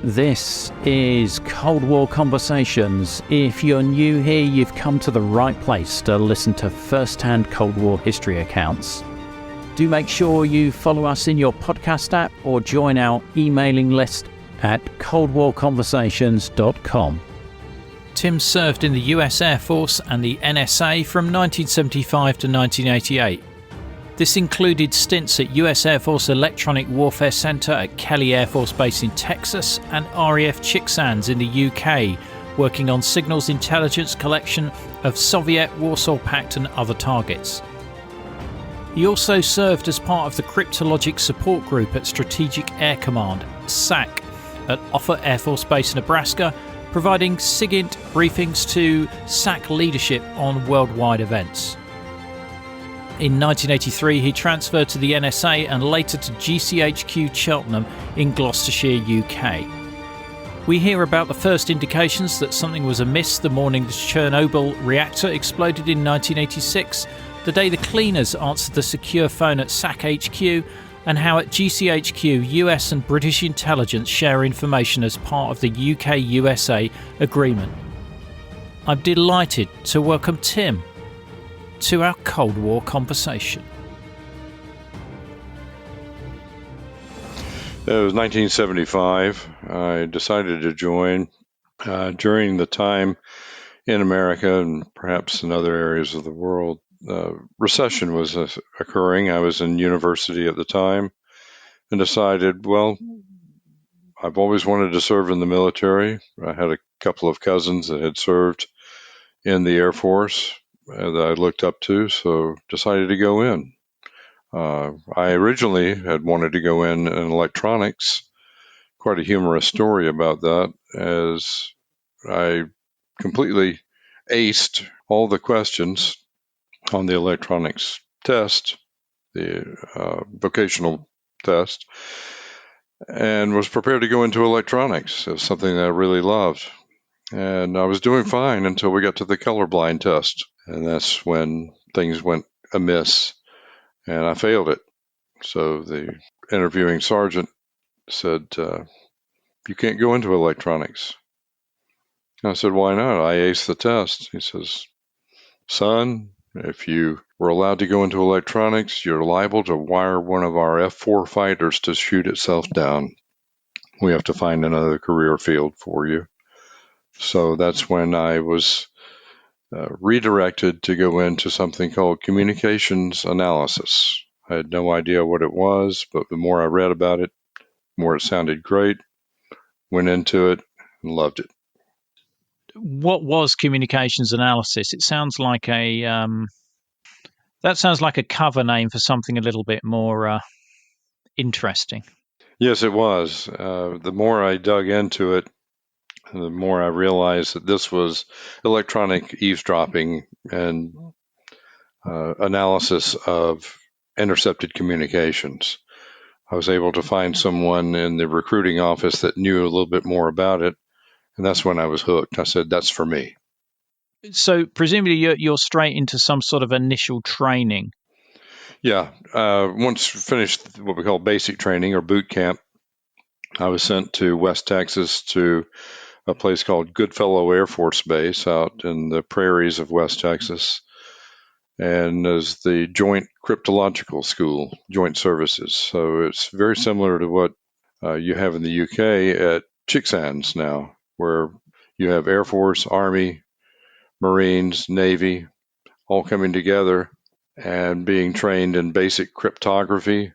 This is Cold War Conversations. If you're new here, you've come to the right place to listen to first-hand Cold War history accounts. Do make sure you follow us in your podcast app or join our emailing list at coldwarconversations.com. Tim served in the US Air Force and the NSA from 1975 to 1988. This included stints at US Air Force Electronic Warfare Center at Kelly Air Force Base in Texas and RAF Chicksands in the UK, working on signals intelligence collection of Soviet Warsaw Pact and other targets. He also served as part of the Cryptologic Support Group at Strategic Air Command, SAC, at Offutt Air Force Base, Nebraska, providing SIGINT briefings to SAC leadership on worldwide events. In 1983, he transferred to the NSA and later to GCHQ Cheltenham in Gloucestershire, UK. We hear about the first indications that something was amiss the morning the Chernobyl reactor exploded in 1986, the day the cleaners answered the secure phone at SAC HQ, and how at GCHQ, US and British intelligence share information as part of the UKUSA Agreement. I'm delighted to welcome Tim to our Cold War conversation. It was 1975. I decided to join during the time in America and perhaps in other areas of the world. Recession was occurring. I was in university at the time and decided, well, I've always wanted to serve in the military. I had a couple of cousins that had served in the Air Force that I looked up to, so decided to go in. I originally had wanted to go in electronics. Quite a humorous story about that, as I completely aced all the questions on the electronics test, the vocational test, and was prepared to go into electronics. It was something that I really loved. And I was doing fine until we got to the colorblind test. And that's when things went amiss and I failed it. So the interviewing sergeant said, you can't go into electronics. And I said, why not? I aced the test. He says, son, if you were allowed to go into electronics, you're liable to wire one of our F-4 fighters to shoot itself down. We have to find another career field for you. So that's when I was redirected to go into something called communications analysis. I had no idea what it was, but the more I read about it, the more it sounded great. Went into it and loved it. What was communications analysis? It sounds like that sounds like a cover name for something a little bit more interesting. Yes, it was. The more I dug into it, the more I realized that this was electronic eavesdropping and analysis of intercepted communications. I was able to find someone in the recruiting office that knew a little bit more about it, and that's when I was hooked. I said, that's for me. So presumably you're straight into some sort of initial training. Yeah. Once finished what we call basic training or boot camp, I was sent to West Texas to a place called Goodfellow Air Force Base out in the prairies of West Texas, and as the Joint Cryptological School, Joint Services. So it's very similar to what you have in the UK at Chicksands now, where you have Air Force, Army, Marines, Navy, all coming together and being trained in basic cryptography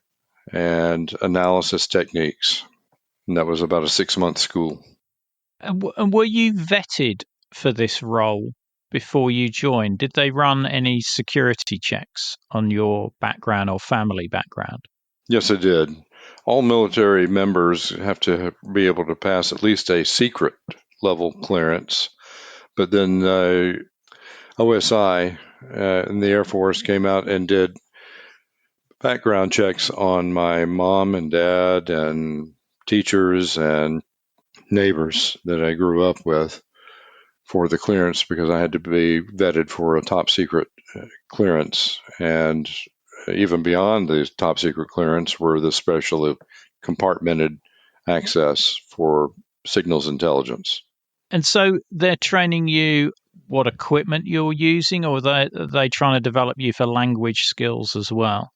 and analysis techniques. And that was about a 6-month school. And were you vetted for this role before you joined? Did they run any security checks on your background or family background? Yes, they did. All military members have to be able to pass at least a secret level clearance. But then OSI in the Air Force came out and did background checks on my mom and dad and teachers and neighbors that I grew up with for the clearance, because I had to be vetted for a top secret clearance. And even beyond the top secret clearance were the special compartmented access for signals intelligence. And so they're training you what equipment you're using, or are they trying to develop you for language skills as well?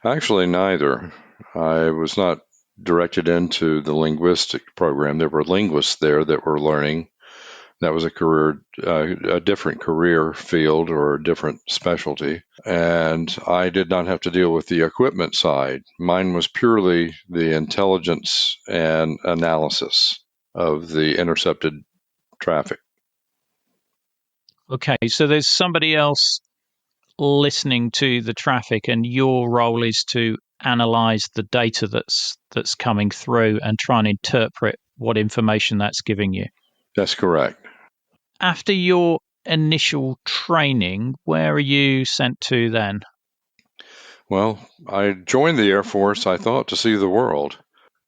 Actually, neither. I was not directed into the linguistic program. There were linguists there that were learning. That was a different career field or a different specialty. And I did not have to deal with the equipment side. Mine was purely the intelligence and analysis of the intercepted traffic. Okay, so there's somebody else listening to the traffic, and your role is to analyze the data that's coming through and try and interpret what information that's giving you. That's correct. After your initial training, where are you sent to then? Well, I joined the Air Force, I thought, to see the world.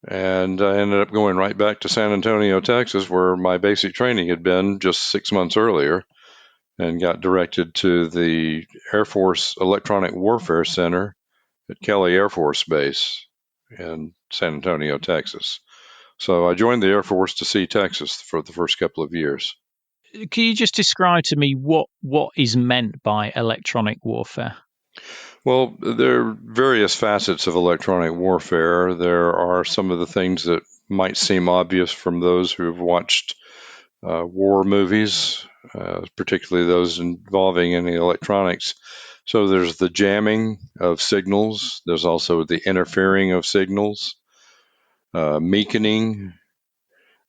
And I ended up going right back to San Antonio, Texas, where my basic training had been just 6 months earlier, and got directed to the Air Force Electronic Warfare Center at Kelly Air Force Base in San Antonio, Texas. So I joined the Air Force to see Texas for the first couple of years. Can you just describe to me what is meant by electronic warfare? Well, there are various facets of electronic warfare. There are some of the things that might seem obvious from those who have watched war movies, particularly those involving any electronics. So there's the jamming of signals. There's also the interfering of signals, beaconing,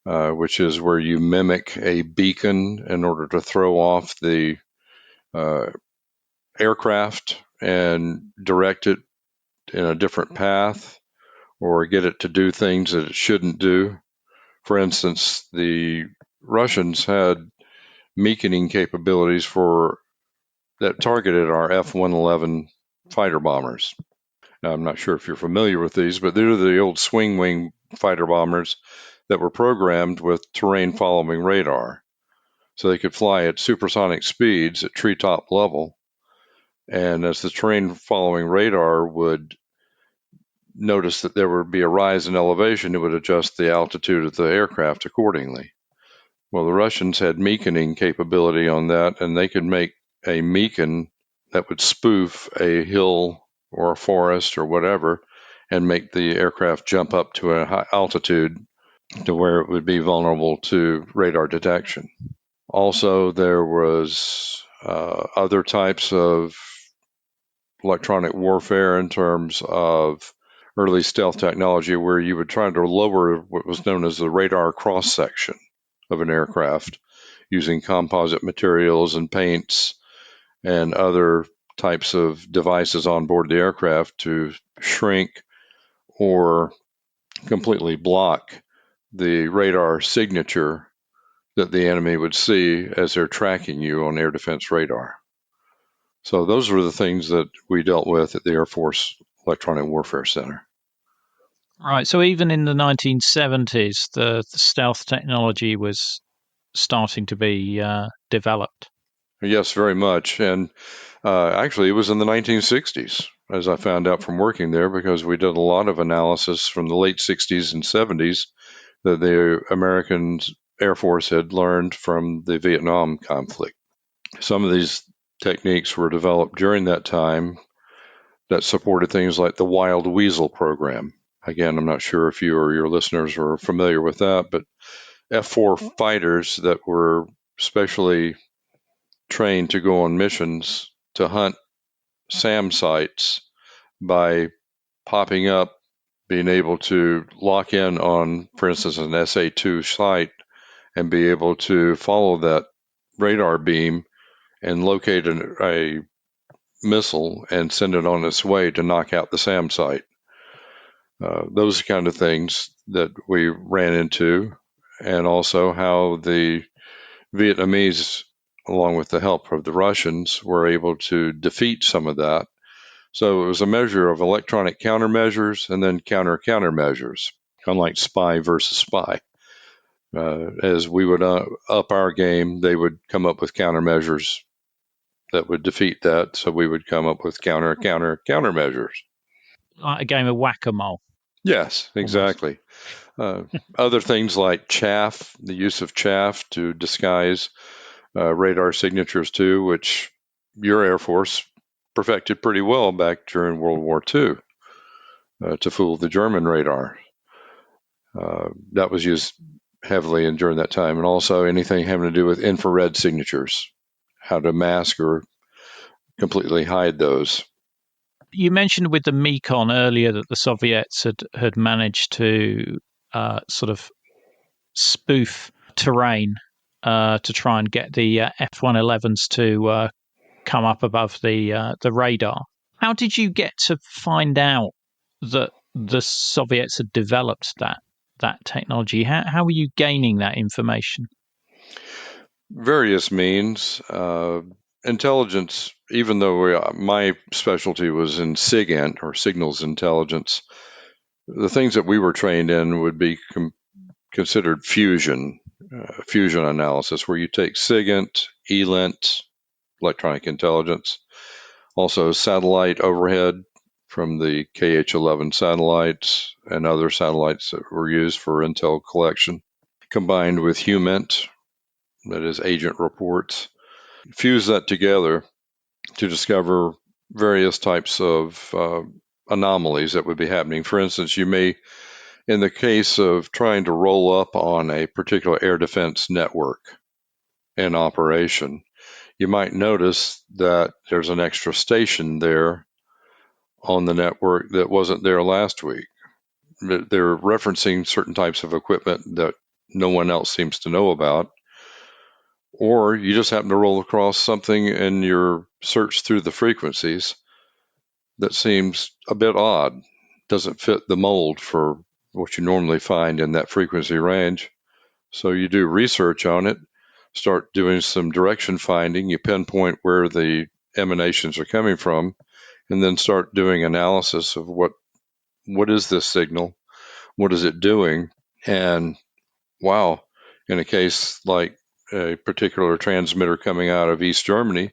which is where you mimic a beacon in order to throw off the aircraft and direct it in a different path or get it to do things that it shouldn't do. For instance, the Russians had beaconing capabilities that targeted our F-111 fighter bombers. Now, I'm not sure if you're familiar with these, but they're the old swing wing fighter bombers that were programmed with terrain following radar. So they could fly at supersonic speeds at treetop level. And as the terrain following radar would notice that there would be a rise in elevation, it would adjust the altitude of the aircraft accordingly. Well, the Russians had beaconing capability on that, and they could make a beacon that would spoof a hill or a forest or whatever and make the aircraft jump up to a high altitude to where it would be vulnerable to radar detection. Also, there was other types of electronic warfare in terms of early stealth technology where you would try to lower what was known as the radar cross section of an aircraft using composite materials and paints and other types of devices on board the aircraft to shrink or completely block the radar signature that the enemy would see as they're tracking you on air defense radar. So those were the things that we dealt with at the Air Force Electronic Warfare Center. Right. So even in the 1970s, the stealth technology was starting to be developed. Yes, very much. And actually, it was in the 1960s, as I found out from working there, because we did a lot of analysis from the late 60s and 70s that the American Air Force had learned from the Vietnam conflict. Some of these techniques were developed during that time that supported things like the Wild Weasel program. Again, I'm not sure if you or your listeners are familiar with that, but F-4 fighters that were specially trained to go on missions to hunt SAM sites by popping up, being able to lock in on, for instance, an SA-2 site and be able to follow that radar beam and locate a missile and send it on its way to knock out the SAM site. Those kind of things that we ran into, and also how the Vietnamese, along with the help of the Russians, were able to defeat some of that. So it was a measure of electronic countermeasures and then countermeasures, kind of like spy versus spy. As we would up our game, they would come up with countermeasures that would defeat that. So we would come up with countermeasures. Like a game of whack-a-mole. Yes, almost. exactly. Other things like chaff, the use of chaff to disguise radar signatures too, which your Air Force perfected pretty well back during World War II to fool the German radar. That was used heavily during that time, and also anything having to do with infrared signatures, how to mask or completely hide those. You mentioned with the Mekon earlier that the Soviets had managed to sort of spoof terrain to try and get the F-111s to come up above the radar. How did you get to find out that the Soviets had developed that technology? How were you gaining that information? Various means. Intelligence, even though my specialty was in SIGINT or signals intelligence, the things that we were trained in would be considered fusion analysis, where you take SIGINT, ELINT, electronic intelligence, also satellite overhead from the KH-11 satellites and other satellites that were used for intel collection, combined with HUMINT, that is agent reports. Fuse that together to discover various types of anomalies that would be happening. For instance, you may, in the case of trying to roll up on a particular air defense network in operation, you might notice that there's an extra station there on the network that wasn't there last week. They're referencing certain types of equipment that no one else seems to know about. Or you just happen to roll across something in your search through the frequencies that seems a bit odd, doesn't fit the mold for what you normally find in that frequency range. So you do research on it, start doing some direction finding, you pinpoint where the emanations are coming from, and then start doing analysis of what is this signal, what is it doing, and wow, in a case like a particular transmitter coming out of East Germany,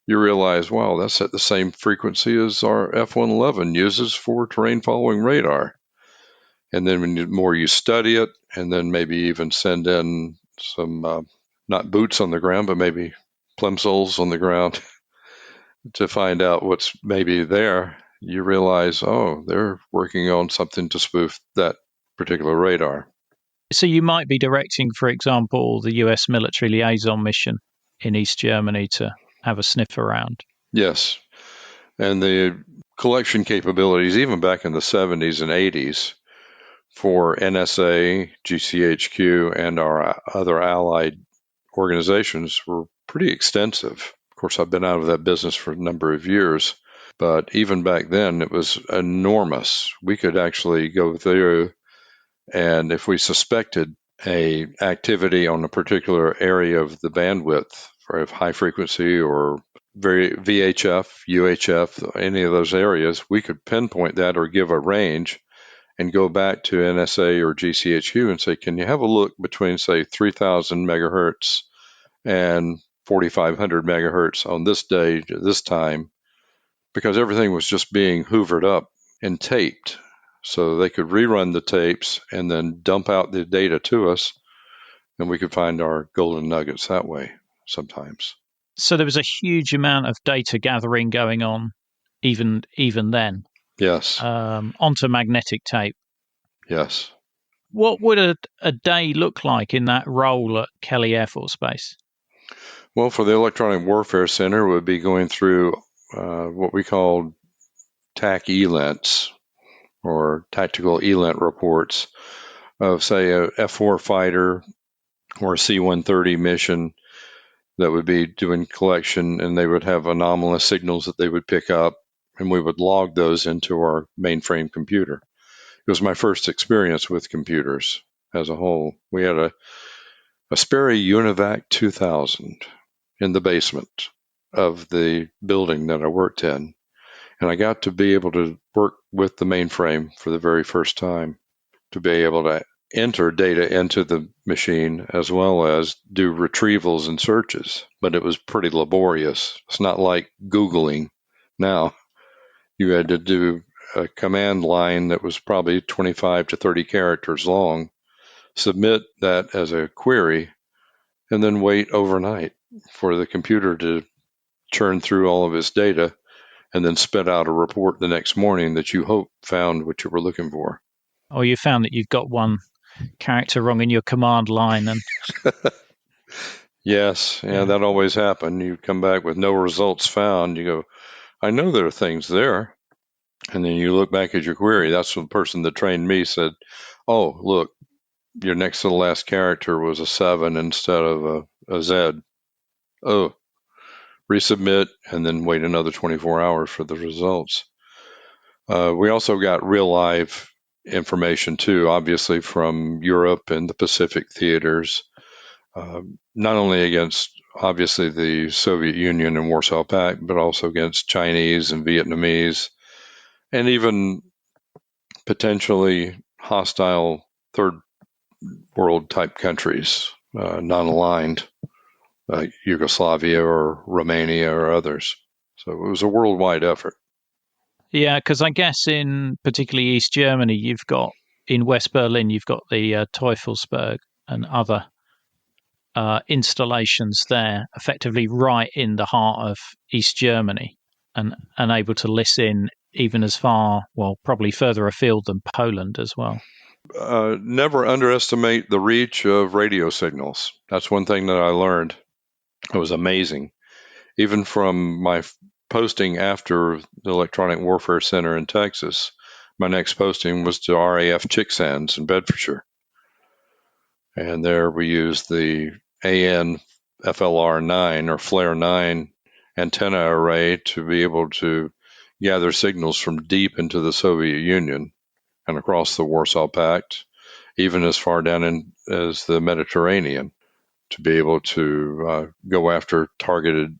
you realize, wow, that's at the same frequency as our F-111 uses for terrain following radar. And then when more you study it, and then maybe even send in some, not boots on the ground, but maybe plimsolls on the ground to find out what's maybe there, you realize, oh, they're working on something to spoof that particular radar. So you might be directing, for example, the US military liaison mission in East Germany to have a sniff around. Yes. And the collection capabilities, even back in the 70s and 80s, for NSA, GCHQ, and our other allied organizations were pretty extensive. Of course, I've been out of that business for a number of years, but even back then it was enormous. We could actually go through, and if we suspected a activity on a particular area of the bandwidth for high frequency or very VHF, UHF, any of those areas, we could pinpoint that or give a range and go back to NSA or GCHQ and say, can you have a look between, say, 3,000 megahertz and 4,500 megahertz on this day, this time, because everything was just being hoovered up and taped. So they could rerun the tapes and then dump out the data to us, and we could find our golden nuggets that way sometimes. So there was a huge amount of data gathering going on even then. Yes. Onto magnetic tape. Yes. What would a day look like in that role at Kelly Air Force Base? Well, for the Electronic Warfare Center, we'd be going through what we call TAC ELINTs, or tactical ELINT reports of, say, a F-4 fighter or a C-130 mission that would be doing collection, and they would have anomalous signals that they would pick up, and we would log those into our mainframe computer. It was my first experience with computers as a whole. We had a Sperry Univac 2000 in the basement of the building that I worked in, and I got to be able to work with the mainframe for the very first time, to be able to enter data into the machine as well as do retrievals and searches. But it was pretty laborious. It's not like Googling now. You had to do a command line that was probably 25 to 30 characters long, submit that as a query, and then wait overnight for the computer to churn through all of its data and then spit out a report the next morning that you hope found what you were looking for. Or you found that you've got one character wrong in your command line, and Yes, yeah, that always happened. You come back with no results found. You go, I know there are things there. And then you look back at your query. That's the person that trained me said, oh, look, your next to the last character was a 7 instead of a Z. Oh, resubmit and then wait another 24 hours for the results. We also got real live information too, obviously from Europe and the Pacific theaters, not only against obviously the Soviet Union and Warsaw Pact, but also against Chinese and Vietnamese, and even potentially hostile third world type countries, non-aligned, like Yugoslavia or Romania or others. So it was a worldwide effort. yeah, because I guess in particularly East Germany, you've got in West Berlin, you've got the Teufelsberg and other installations there, effectively right in the heart of East Germany, and able to listen even as far, well, probably further afield than Poland as well. Never underestimate the reach of radio signals. That's one thing that I learned. It was amazing. Even from my posting after the Electronic Warfare Center in Texas, my next posting was to RAF Chicksands in Bedfordshire. And there we used the AN FLR9 or Flare 9 antenna array to be able to gather signals from deep into the Soviet Union and across the Warsaw Pact, even as far down as the Mediterranean, to be able to go after targeted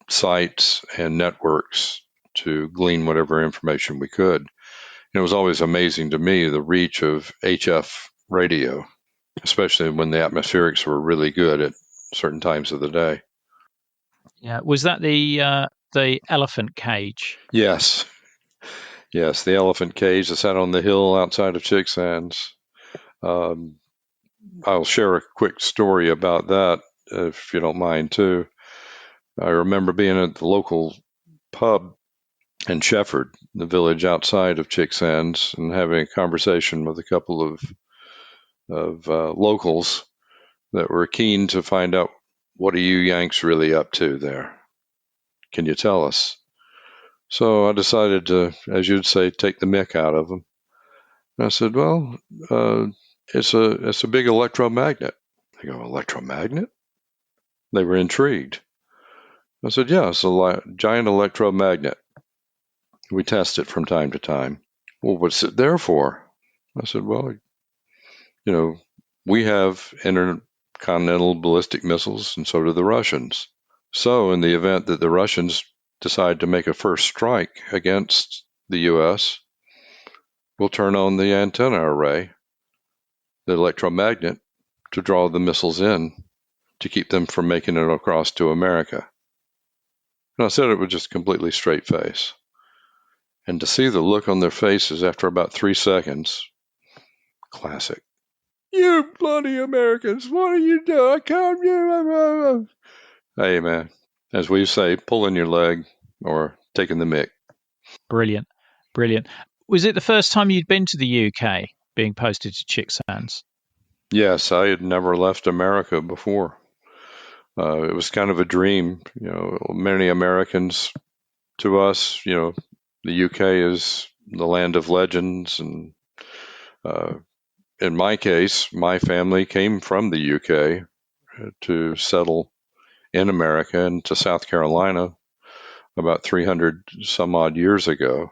sites and networks to glean whatever information we could. And it was always amazing to me the reach of HF radio, especially when the atmospherics were really good at certain times of the day. Yeah, was that the elephant cage? Yes, the elephant cage that sat on the hill outside of Chicksands. I'll share a quick story about that if you don't mind too. I remember being at the local pub in Shefford, the village outside of Chicksands, and having a conversation with a couple of locals that were keen to find out, what are you Yanks really up to there? Can you tell us? So I decided to, as you'd say, take the mick out of them. And I said, well, it's a big electromagnet. They go, electromagnet? They were intrigued. I said, yeah, it's a giant electromagnet. We test it from time to time. Well, what's it there for? I said, well, we have intercontinental ballistic missiles, and so do the Russians. So in the event that the Russians decide to make a first strike against the U.S., we'll turn on the antenna array, the electromagnet, to draw the missiles in to keep them from making it across to America. And I said it with just completely straight face. And to see the look on their faces after about 3 seconds, classic. You bloody Americans, what are you doing? I can't. Hey, man, as we say, pulling your leg or taking the mick. Brilliant. Was it the first time you'd been to the UK, being posted to Chicksands? Yes, I had never left America before. It was kind of a dream. Many Americans, to us, the UK is the land of legends. And in my case, my family came from the UK to settle in America and to South Carolina about 300 some odd years ago.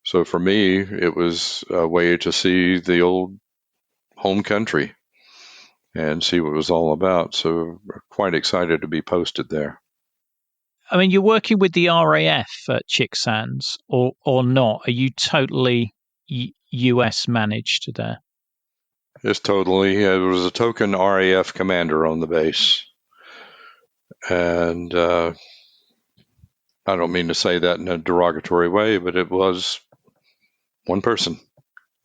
So for me, it was a way to see the old home country and see what it was all about. So quite excited to be posted there. I mean, you're working with the RAF at Chicksands, or not? Are you totally US managed there? It's totally. It was a token RAF commander on the base. And I don't mean to say that in a derogatory way, but it was One person.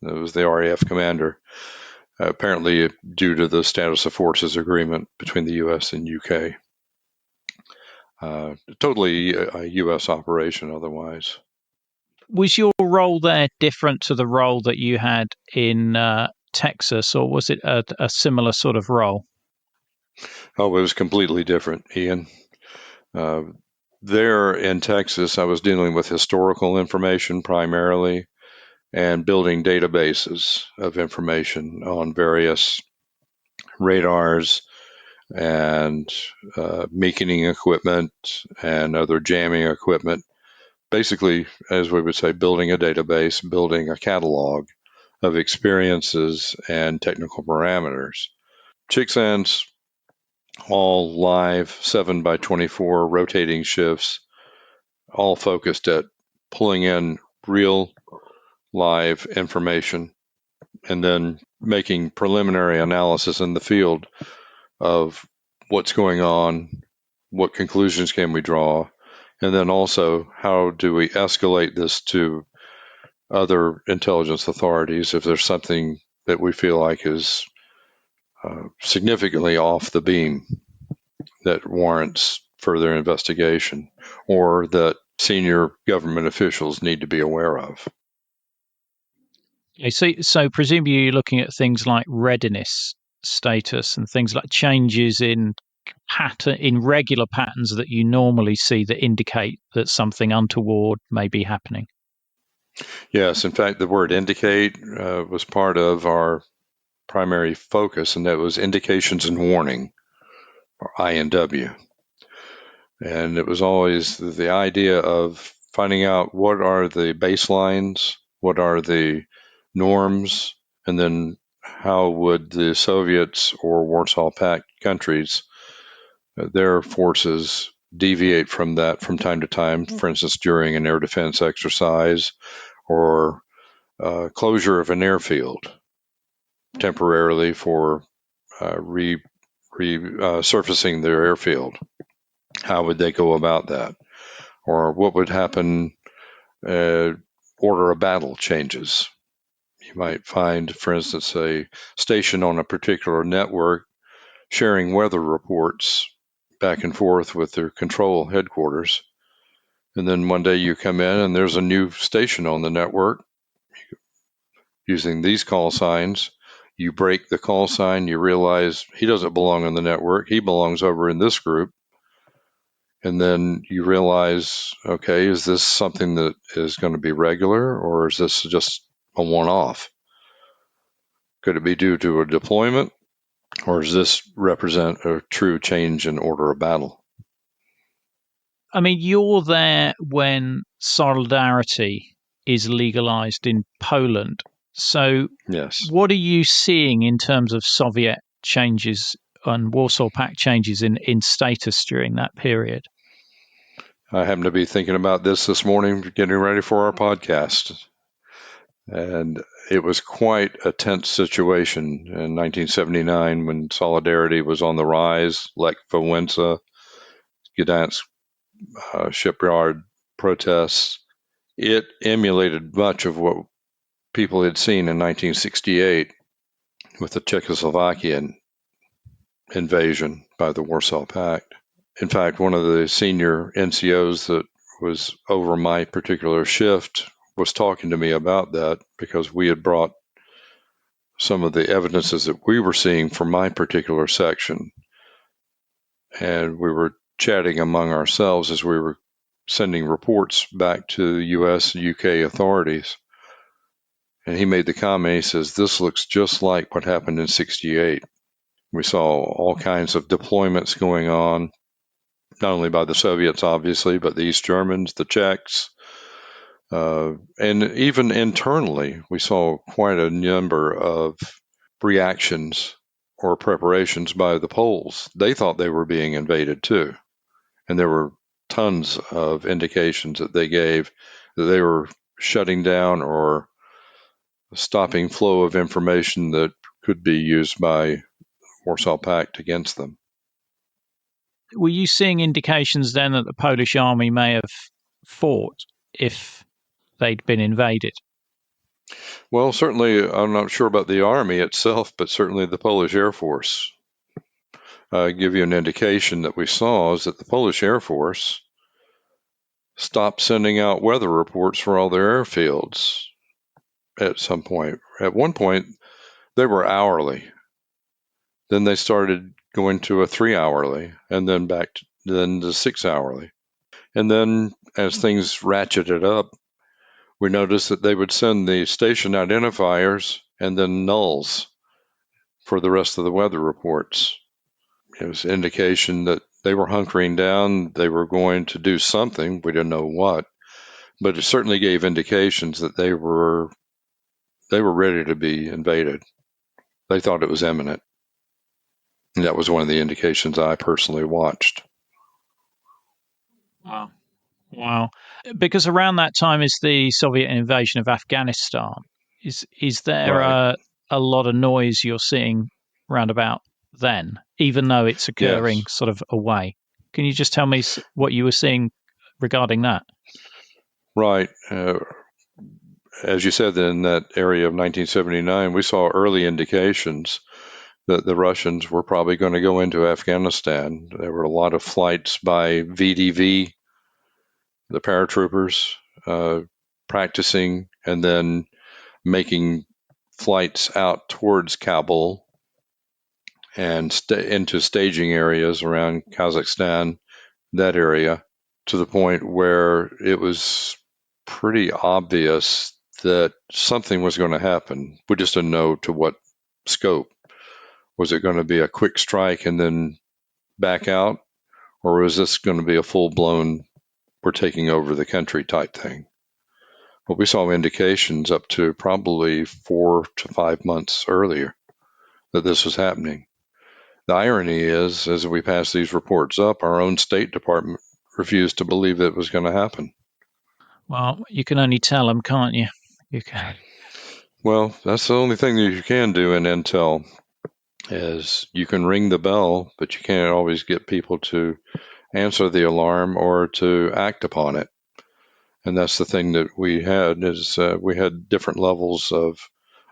It was the RAF commander, apparently due to the Status of Forces Agreement between the U.S. and UK. Totally a U.S. operation otherwise. Was your role there different to the role that you had in Texas, or was it a similar sort of role? Oh, it was completely different, Ian. There in Texas, I was dealing with historical information primarily and building databases of information on various radars and machining equipment and other jamming equipment. Basically, as we would say, building a database, building a catalog of experiences and technical parameters. Chicksands, all live 7x24 rotating shifts, all focused at pulling in real live information and then making preliminary analysis in the field of what's going on, what conclusions can we draw, and then also how do we escalate this to other intelligence authorities if there's something that we feel like is significantly off the beam that warrants further investigation or that senior government officials need to be aware of. So presumably you're looking at things like readiness status and things like changes in regular patterns that you normally see that indicate that something untoward may be happening. Yes, in fact, the word indicate was part of our primary focus, and that was indications and warning, or INW. And it was always the idea of finding out what are the baselines, what are the norms, and then how would the Soviets or Warsaw Pact countries, their forces, deviate from that from time to time, for instance, during an air defense exercise or closure of an airfield temporarily for resurfacing their airfield. How would they go about that? Or what would happen? Order of battle changes. You might find, for instance, a station on a particular network sharing weather reports back and forth with their control headquarters. And then one day you come in and there's a new station on the network using these call signs. You break the call sign, you realize he doesn't belong on the network. He belongs over in this group. And then you realize, okay, is this something that is going to be regular or is this just a one-off? Could it be due to a deployment or does this represent a true change in order of battle? I mean, you're there when solidarity is legalized in Poland. So Yes. what are you seeing in terms of Soviet changes and Warsaw Pact changes in status during that period? I happen to be thinking about this morning, getting ready for our podcast. And it was quite a tense situation in 1979 when solidarity was on the rise, Lech Wałęsa, Gdansk shipyard protests. It emulated much of what people had seen in 1968 with the Czechoslovakian invasion by the Warsaw Pact. In fact, one of the senior NCOs that was over my particular shift was talking to me about that because we had brought some of the evidences that we were seeing from my particular section. And we were chatting among ourselves as we were sending reports back to the US and UK authorities. And he made the comment, he says, this looks just like what happened in 68. We saw all kinds of deployments going on, not only by the Soviets, obviously, but the East Germans, the Czechs. And even internally, we saw quite a number of reactions or preparations by the Poles. They thought they were being invaded too. And there were tons of indications that they gave that they were shutting down or stopping flow of information that could be used by Warsaw Pact against them. Were you seeing indications then that the Polish army may have fought if they'd been invaded? Well, certainly, I'm not sure about the Army itself, but certainly the Polish Air Force. Give you an indication that we saw is that the Polish Air Force stopped sending out weather reports for all their airfields at some point. At one point, they were hourly. Then they started going to a 3-hourly, and then back to then the 6-hourly. And then as things ratcheted up, we noticed that they would send the station identifiers and then nulls for the rest of the weather reports. It was an indication that they were hunkering down. They were going to do something. We didn't know what, but it certainly gave indications that they were ready to be invaded. They thought it was imminent. And that was one of the indications I personally watched. Wow. Because around that time is the Soviet invasion of Afghanistan. Is there Right. a lot of noise you're seeing round about then, even though it's occurring Yes. sort of away? Can you just tell me what you were seeing regarding that? Right. As you said, in that area of 1979, we saw early indications that the Russians were probably going to go into Afghanistan. There were a lot of flights by VDV, the paratroopers, practicing and then making flights out towards Kabul and into staging areas around Kazakhstan, that area, to the point where it was pretty obvious that something was going to happen. We just didn't know to what scope. Was it going to be a quick strike and then back out? Or was this going to be a full-blown, we're taking over the country type thing? But we saw indications up to probably 4 to 5 months earlier that this was happening. The irony is, as we pass these reports up, our own State Department refused to believe that it was going to happen. Well, you can only tell them, can't you? You can. Well, that's the only thing that you can do in intel is you can ring the bell, but you can't always get people to answer the alarm or to act upon it. And that's the thing that we had is we had different levels of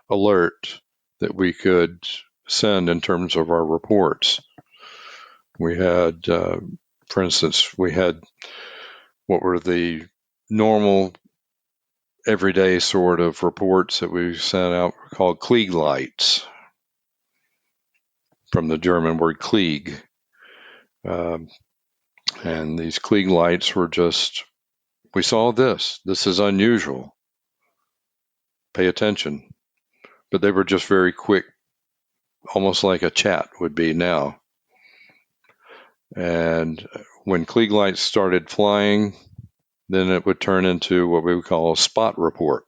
alert that we could send in terms of our reports. We had, for instance, we had what were the normal everyday sort of reports that we sent out called Klieg lights, from the German word Krieg. And these Klieg lights were just, we saw this. This is unusual. Pay attention. But they were just very quick, almost like a chat would be now. And when Klieg lights started flying, then it would turn into what we would call a spot report.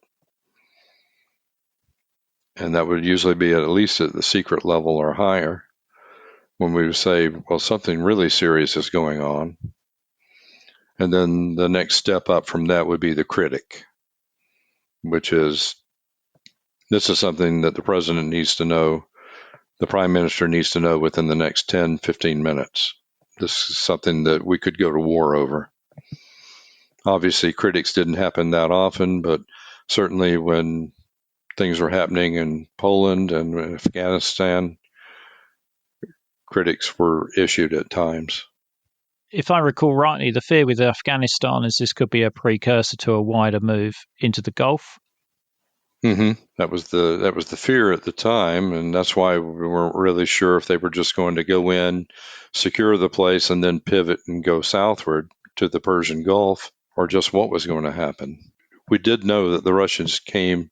And that would usually be at least at the secret level or higher, when we would say, well, something really serious is going on. And then the next step up from that would be the critic, which is, this is something that the president needs to know, the prime minister needs to know within the next 10, 15 minutes. This is something that we could go to war over. Obviously, critics didn't happen that often, but certainly when things were happening in Poland and Afghanistan, critics were issued at times. If I recall rightly, the fear with Afghanistan is this could be a precursor to a wider move into the Gulf. Mm-hmm. That was the fear at the time, and that's why we weren't really sure if they were just going to go in, secure the place, and then pivot and go southward to the Persian Gulf, or just what was going to happen. We did know that the Russians came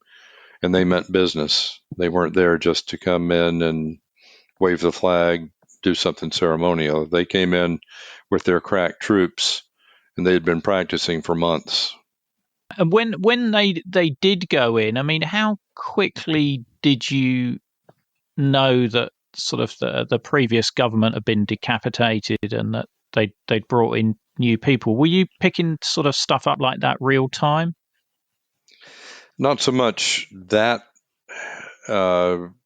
and they meant business. They weren't there just to come in and wave the flag, do something ceremonial. They came in with their crack troops, and they had been practicing for months. And when they did go in, I mean, how quickly did you know that sort of the previous government had been decapitated and that they'd brought in new people? Were you picking sort of stuff up like that real time? Not so much that.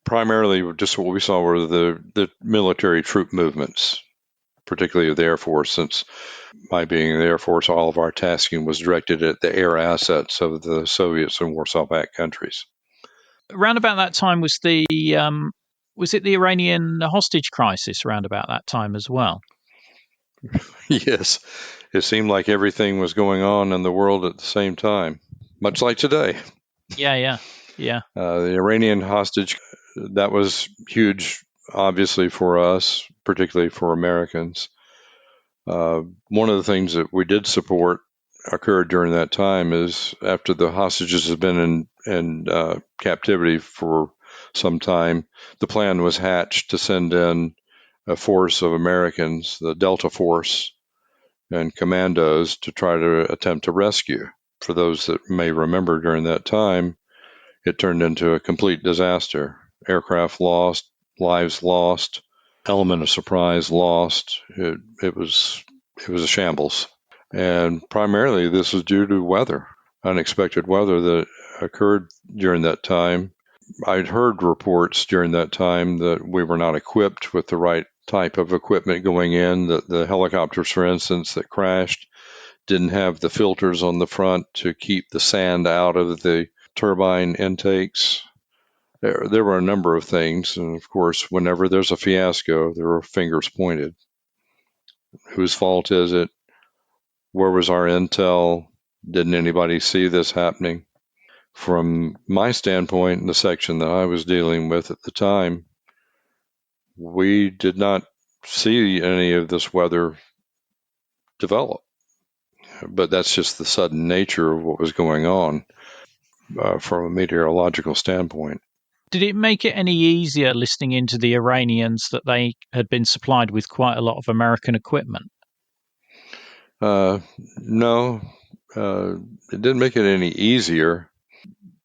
Primarily, just what we saw were the military troop movements, particularly of the Air Force. Since my being in the Air Force, all of our tasking was directed at the air assets of the Soviets and Warsaw Pact countries. Around about that time was was it the Iranian hostage crisis around about that time as well? Yes, it seemed like everything was going on in the world at the same time, much like today. Yeah. The Iranian hostage, that was huge, obviously, for us, particularly for Americans. One of the things that we did support occurred during that time is after the hostages had been in captivity for some time, the plan was hatched to send in a force of Americans, the Delta Force and commandos, to try to attempt to rescue. For those that may remember, during that time, it turned into a complete disaster. Aircraft lost, lives lost, element of surprise lost. It was a shambles. And primarily this was due to weather, unexpected weather that occurred during that time. I'd heard reports during that time that we were not equipped with the right type of equipment going in, that the helicopters, for instance, that crashed didn't have the filters on the front to keep the sand out of the turbine intakes. There were a number of things, and of course, whenever there's a fiasco, there are fingers pointed. Whose fault is it? Where was our intel? Didn't anybody see this happening? From my standpoint, in the section that I was dealing with at the time, we did not see any of this weather develop. But that's just the sudden nature of what was going on from a meteorological standpoint. Did it make it any easier listening into the Iranians that they had been supplied with quite a lot of American equipment? No, it didn't make it any easier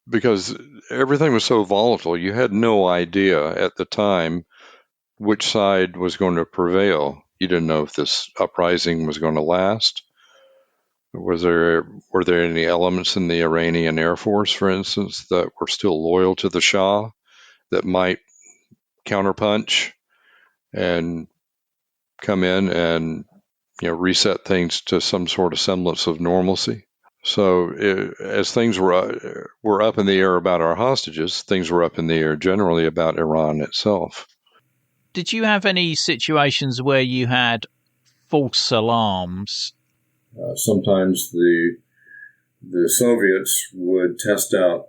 because everything was so volatile. You had no idea at the time which side was going to prevail. You didn't know if this uprising was going to last. Were there any elements in the Iranian Air Force, for instance, that were still loyal to the Shah that might counterpunch and come in and reset things to some sort of semblance of normalcy? So as things were up in the air about our hostages, things were up in the air generally about Iran itself. Did you have any situations where you had false alarms? Sometimes the Soviets would test out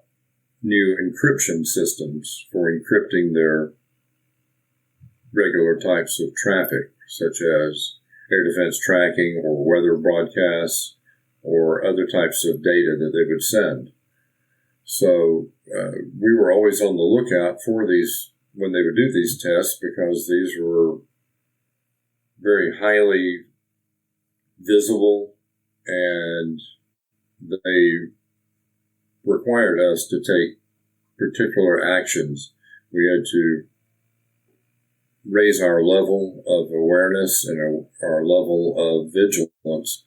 new encryption systems for encrypting their regular types of traffic, such as air defense tracking or weather broadcasts or other types of data that they would send. So we were always on the lookout for these when they would do these tests, because these were very highly visible and they required us to take particular actions. We had to raise our level of awareness and our level of vigilance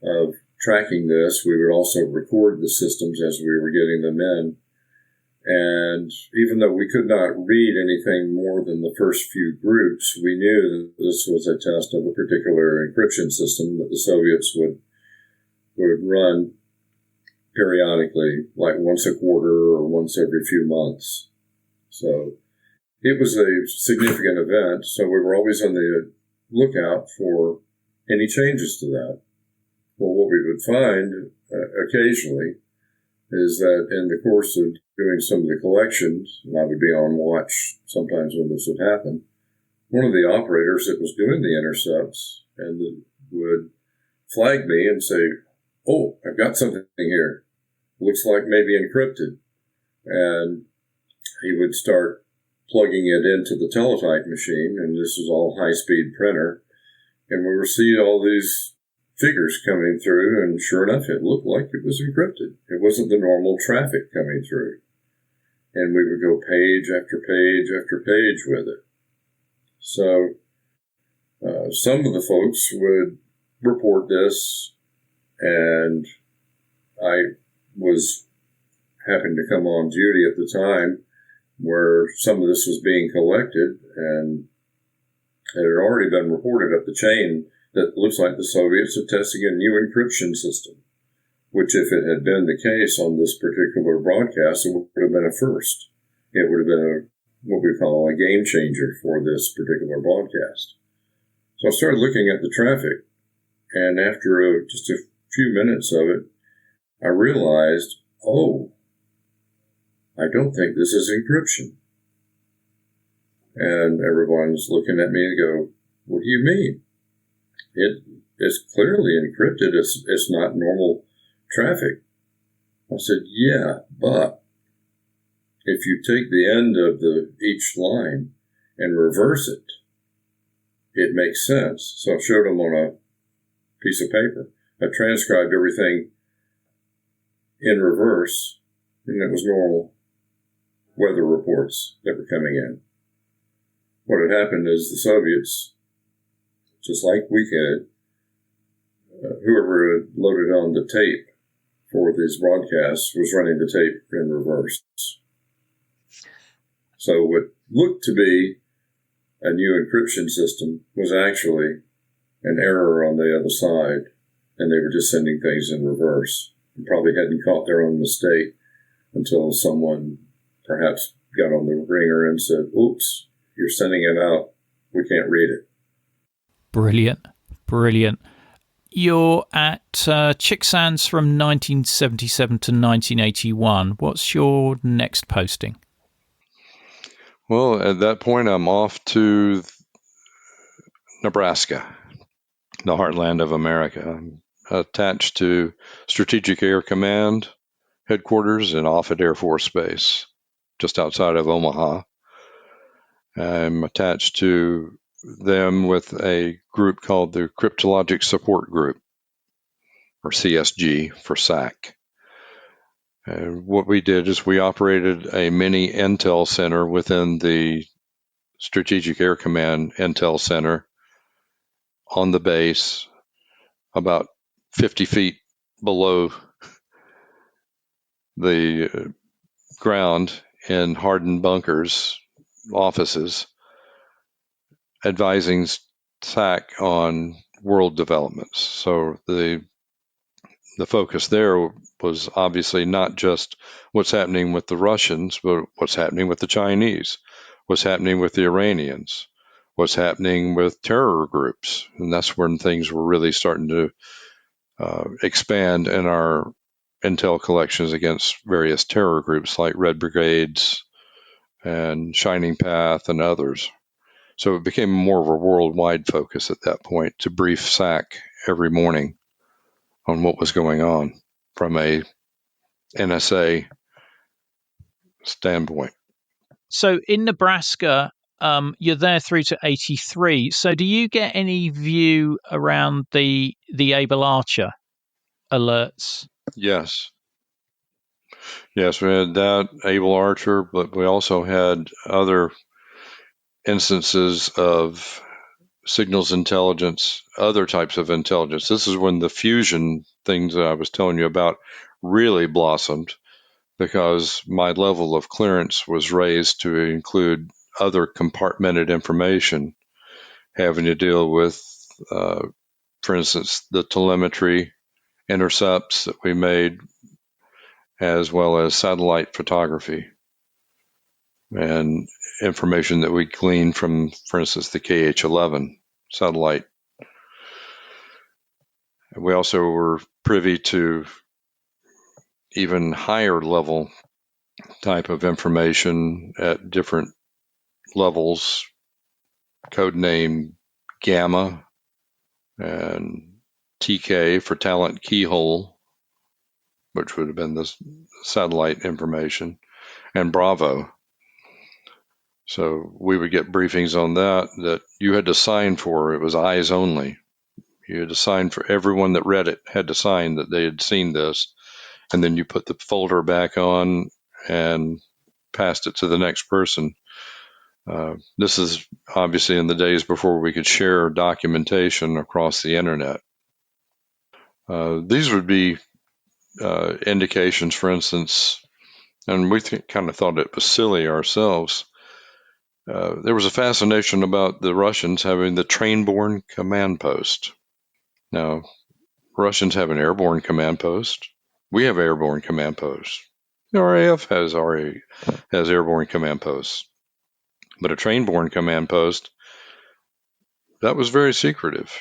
of tracking this. We would also record the systems as we were getting them in. And even though we could not read anything more than the first few groups, we knew that this was a test of a particular encryption system that the Soviets would run periodically, like once a quarter or once every few months. So it was a significant event, so we were always on the lookout for any changes to that. Well, what we would find occasionally is that in the course of doing some of the collections, and I would be on watch sometimes when this would happen, one of the operators that was doing the intercepts and would flag me and say, "Oh, I've got something here. Looks like maybe encrypted." And he would start plugging it into the teletype machine, and this was all high-speed printer, and we would see all these figures coming through, and sure enough, it looked like it was encrypted. It wasn't the normal traffic coming through. And we would go page after page after page with it. So some of the folks would report this, and I was happened to come on duty at the time where some of this was being collected, and it had already been reported up the chain that looks like the Soviets are testing a new encryption system, which if it had been the case on this particular broadcast, it would have been a first. it would have been what we call a game changer for this particular broadcast. So I started looking at the traffic, and after just a few minutes of it, I realized, I don't think this is encryption. And everyone's looking at me and go, what do you mean? It's clearly encrypted. It's not normal traffic. I said, yeah, but if you take the end of each line and reverse it, it makes sense. So I showed them on a piece of paper. I transcribed everything in reverse, and it was normal weather reports that were coming in. What had happened is the Soviets, just like we had, whoever had loaded on the tape for these broadcasts was running the tape in reverse. So what looked to be a new encryption system was actually an error on the other side, and they were just sending things in reverse. And probably hadn't caught their own mistake until someone perhaps got on the ringer and said, oops, you're sending it out. We can't read it. Brilliant. Brilliant. You're at Chicksands from 1977 to 1981. What's your next posting? Well, at that point, I'm off to Nebraska, the heartland of America. I'm attached to Strategic Air Command headquarters in Offutt Air Force Base, just outside of Omaha. I'm attached to them with a group called the Cryptologic Support Group, or CSG for SAC. And what we did is we operated a mini intel center within the Strategic Air Command Intel Center on the base, about 50 feet below the ground in hardened bunkers, offices, advising SAC on world developments. So the focus there was obviously not just what's happening with the Russians, but what's happening with the Chinese, what's happening with the Iranians, what's happening with terror groups. And that's when things were really starting to expand in our intel collections against various terror groups like Red Brigades and Shining Path and others. So it became more of a worldwide focus at that point to brief SAC every morning on what was going on from a NSA standpoint. So in Nebraska, you're there through to 83. So do you get any view around the Able Archer alerts? Yes, we had that Able Archer, but we also had other instances of signals intelligence, other types of intelligence. This is when the fusion things that I was telling you about really blossomed, because my level of clearance was raised to include other compartmented information having to deal with, for instance, the telemetry intercepts that we made, as well as satellite photography and information that we gleaned from, for instance, the KAL007 satellite. We also were privy to even higher level type of information at different levels, codename Gamma and TK for talent keyhole, which would have been the satellite information, and Bravo. So we would get briefings on that you had to sign for. It was eyes only. You had to sign for everyone that read it, had to sign that they had seen this. And then you put the folder back on and passed it to the next person. This is obviously in the days before we could share documentation across the internet. These would be indications, for instance, and we kind of thought it was silly ourselves. There was a fascination about the Russians having the train-borne command post. Now, Russians have an airborne command post. We have airborne command posts. The RAF has airborne command posts, but a train-borne command post, that was very secretive.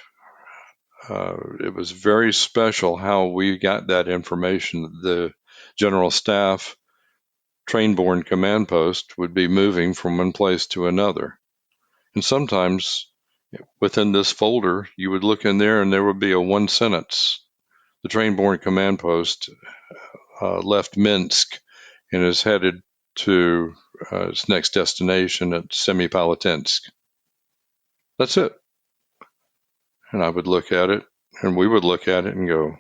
It was very special how we got that information. The general staff train-borne command post would be moving from one place to another. And sometimes within this folder, you would look in there and there would be a one sentence. The train-borne command post left Minsk and is headed to its next destination at Semipalatinsk. That's it. And I would look at it, and we would look at it and go,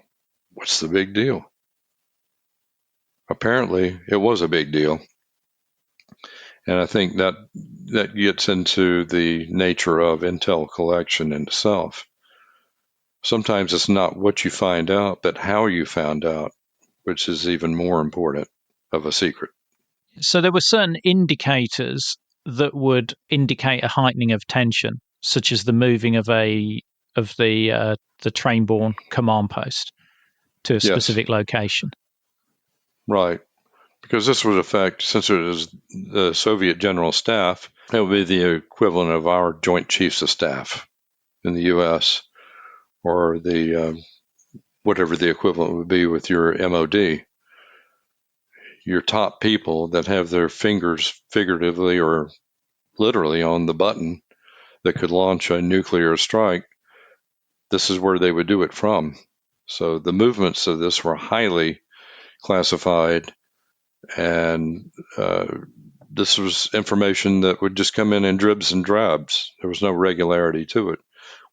what's the big deal? Apparently, it was a big deal. And I think that gets into the nature of intel collection in itself. Sometimes it's not what you find out, but how you found out, which is even more important of a secret. So there were certain indicators that would indicate a heightening of tension, such as the moving of the train-borne command post to a specific location. Right. Because this would affect, since it is the Soviet General Staff, it would be the equivalent of our Joint Chiefs of Staff in the U.S., or the whatever the equivalent would be with your MOD. Your top people that have their fingers figuratively or literally on the button that could launch a nuclear strike, this is where they would do it from. So the movements of this were highly classified, and this was information that would just come in dribs and drabs. There was no regularity to it.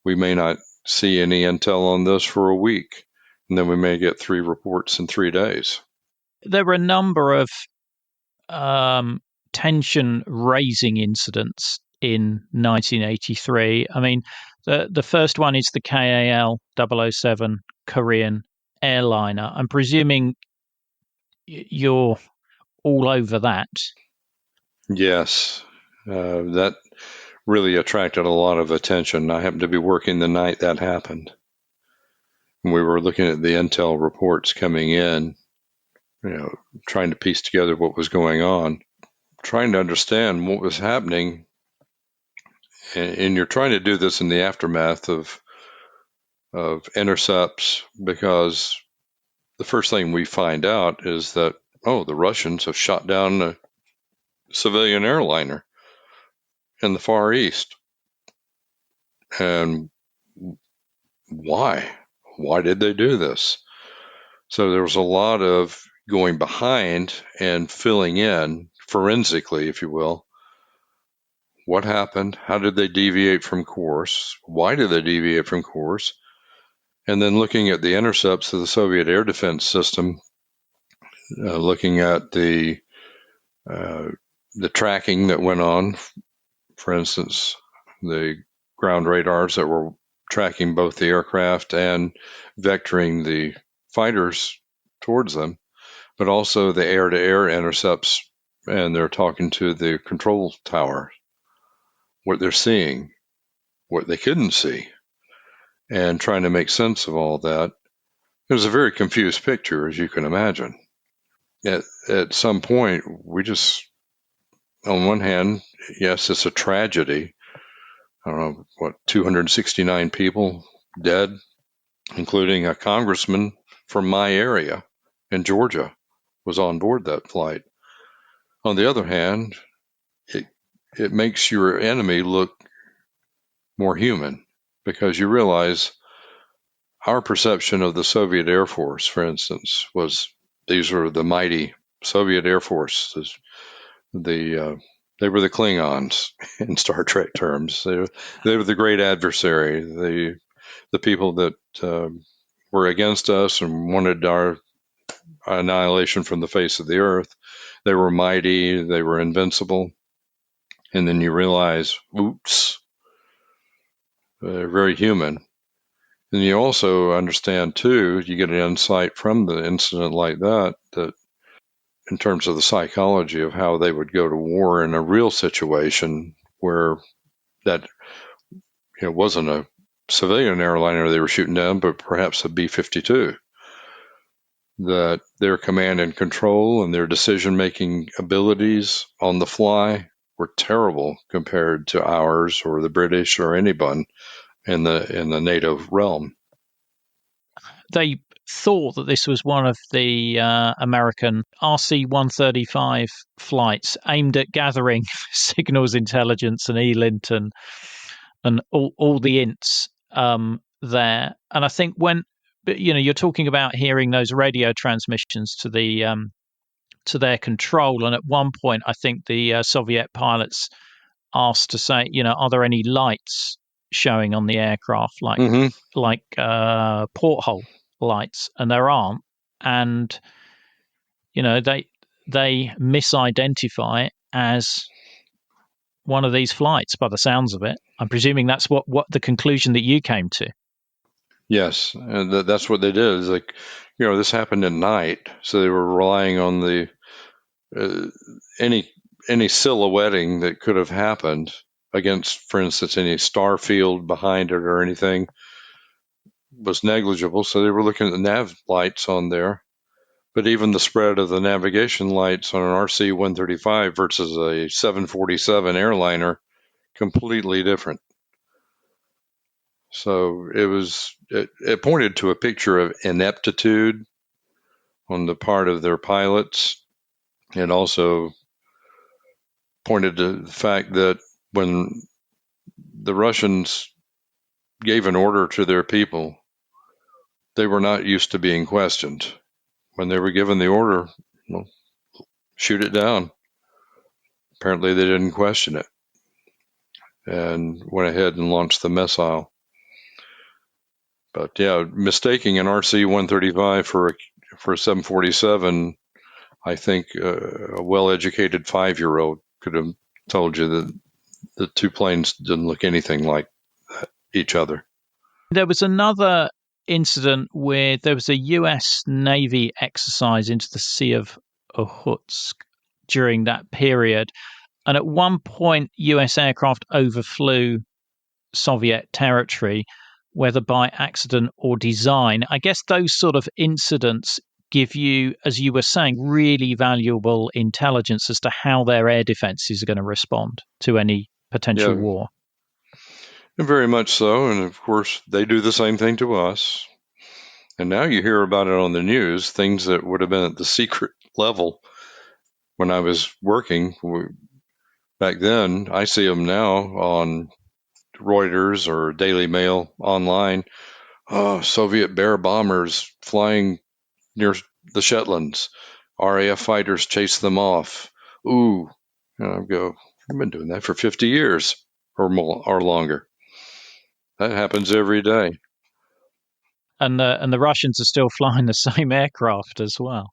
We may not see any intel on this for a week, and then we may get 3 reports in 3 days. There were a number of tension-raising incidents in 1983. I mean, the first one is the KAL007 Korean airliner. I'm presuming you're all over that. Yes, that really attracted a lot of attention. I happened to be working the night that happened. We were looking at the intel reports coming in, trying to piece together what was going on, trying to understand what was happening. And you're trying to do this in the aftermath of intercepts, because the first thing we find out is that, the Russians have shot down a civilian airliner in the Far East. And why? Why did they do this? So there was a lot of going behind and filling in forensically, if you will. What happened? How did they deviate from course? Why did they deviate from course? And then looking at the intercepts of the Soviet air defense system, looking at the tracking that went on. For instance, the ground radars that were tracking both the aircraft and vectoring the fighters towards them, but also the air-to-air intercepts, and they're talking to the control tower, what they're seeing, what they couldn't see, and trying to make sense of all that. It was a very confused picture, as you can imagine. At some point, we just, on one hand, yes, it's a tragedy. I don't know, 269 people dead, including a congressman from my area in Georgia was on board that flight. On the other hand, it makes your enemy look more human, because you realize our perception of the Soviet Air Force, for instance, was these were the mighty Soviet Air Force. They were the Klingons in Star Trek terms. They were the great adversary, the people that were against us and wanted our annihilation from the face of the earth. They were mighty. They were invincible. And then you realize, oops, they're very human. And you also understand, too, you get an insight from the incident like that in terms of the psychology of how they would go to war in a real situation where that wasn't a civilian airliner they were shooting down, but perhaps a B-52. that their command and control and their decision-making abilities on the fly were terrible compared to ours or the British or anyone in the NATO realm. They thought that this was one of the American RC-135 flights aimed at gathering signals intelligence and ELINT and all the ints there. And I think when you're talking about hearing those radio transmissions to their control, and at one point I think the Soviet pilots asked to say, are there any lights showing on the aircraft, like porthole lights, and there aren't, and they misidentify it as one of these flights by the sounds of it. I'm presuming that's what the conclusion that you came to. Yes, and that's what they did. Is like, this happened at night, so they were relying on the any silhouetting that could have happened against, for instance, any star field behind it or anything was negligible. So they were looking at the nav lights on there. But even the spread of the navigation lights on an RC-135 versus a 747 airliner, completely different. So it pointed to a picture of ineptitude on the part of their pilots. It also pointed to the fact that when the Russians gave an order to their people, they were not used to being questioned. When they were given the order, shoot it down. Apparently they didn't question it and went ahead and launched the missile. But yeah, mistaking an RC-135 for a 747, I think a well-educated 5-year-old could have told you that the two planes didn't look anything like each other. There was another incident where there was a US Navy exercise into the Sea of Okhotsk during that period. And at one point, US aircraft overflew Soviet territory, whether by accident or design. I guess those sort of incidents give you, as you were saying, really valuable intelligence as to how their air defenses are going to respond to any potential war. Very much so. And of course, they do the same thing to us. And now you hear about it on the news, things that would have been at the secret level when I was working back then. I see them now on Reuters or Daily Mail online. Oh, Soviet Bear bombers flying near the Shetlands. RAF fighters chase them off. Ooh. And I go, I've been doing that for 50 years or more, or longer. That happens every day. And the Russians are still flying the same aircraft as well.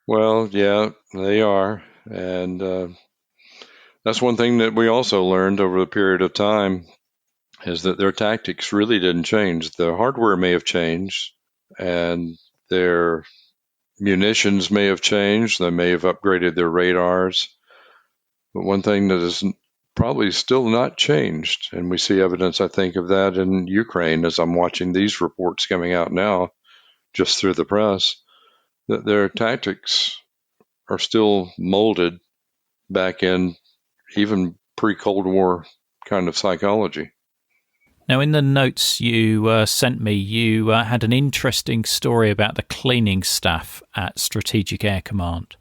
Well, yeah, they are. And that's one thing that we also learned over the period of time is that their tactics really didn't change. The hardware may have changed and their munitions may have changed. They may have upgraded their radars. But one thing that is probably still not changed, and we see evidence, I think, of that in Ukraine as I'm watching these reports coming out now, just through the press, that their tactics are still molded back in even pre-Cold War kind of psychology. Now, in the notes you sent me, you had an interesting story about the cleaning staff at Strategic Air Command.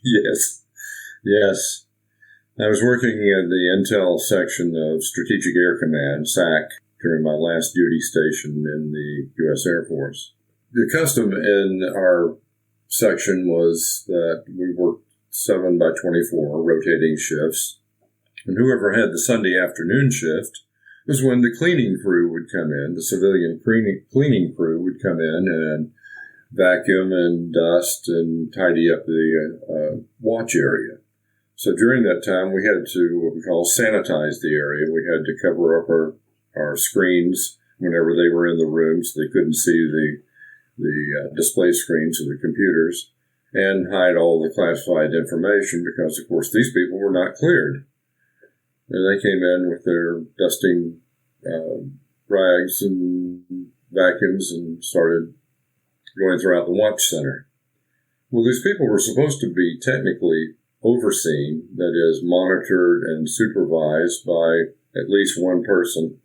Yes. I was working in the intel section of Strategic Air Command, SAC, during my last duty station in the U.S. Air Force. The custom in our section was that we worked 7 by 24 rotating shifts, and whoever had the Sunday afternoon shift was when the cleaning crew would come in. The civilian cleaning crew would come in and vacuum and dust and tidy up the watch area. So during that time, we had to, what we call, sanitize the area. We had to cover up our screens whenever they were in the room so they couldn't see the display screens of the computers, and hide all the classified information because, of course, these people were not cleared. And they came in with their dusting rags and vacuums and started going throughout the watch center. Well, these people were supposed to be technically overseen, that is, monitored and supervised by at least one person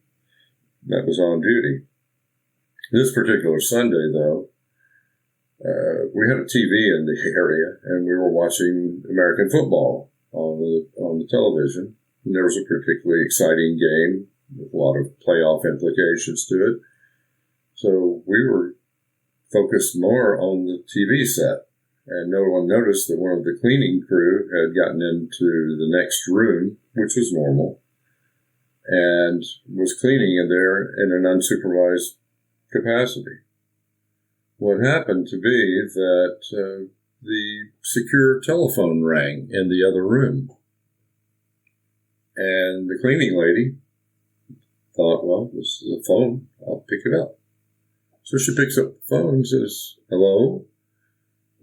that was on duty. This particular Sunday, though, we had a TV in the area, and we were watching American football on the television. And there was a particularly exciting game with a lot of playoff implications to it. So we were focused more on the TV set, and no one noticed that one of the cleaning crew had gotten into the next room, which was normal, and was cleaning in there in an unsupervised capacity. What happened to be that the secure telephone rang in the other room. And the cleaning lady thought, well, this is a phone, I'll pick it up. So she picks up the phone and says, hello?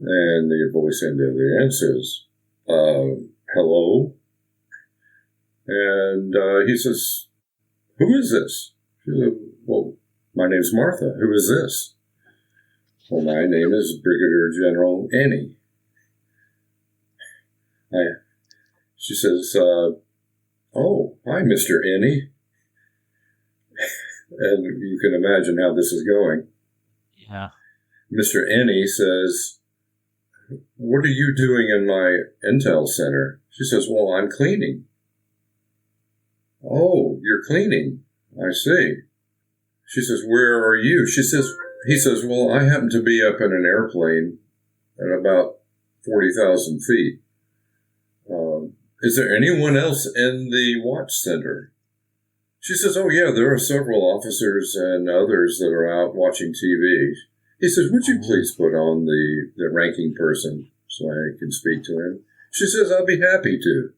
And the voice in the other end says, hello? And he says, who is this? She said, well, my name's Martha. Who is this? Well, my name is Brigadier General Annie. She says, oh, hi, Mr. Annie. And you can imagine how this is going. Yeah. Mr. Annie says, what are you doing in my intel center? She says, well, I'm cleaning. Oh, you're cleaning. I see. She says, where are you? He says, well, I happen to be up in an airplane at about 40,000 feet. Is there anyone else in the watch center? She says, oh, yeah, there are several officers and others that are out watching TV. He says, would you please put on the ranking person so I can speak to him? She says, I'll be happy to.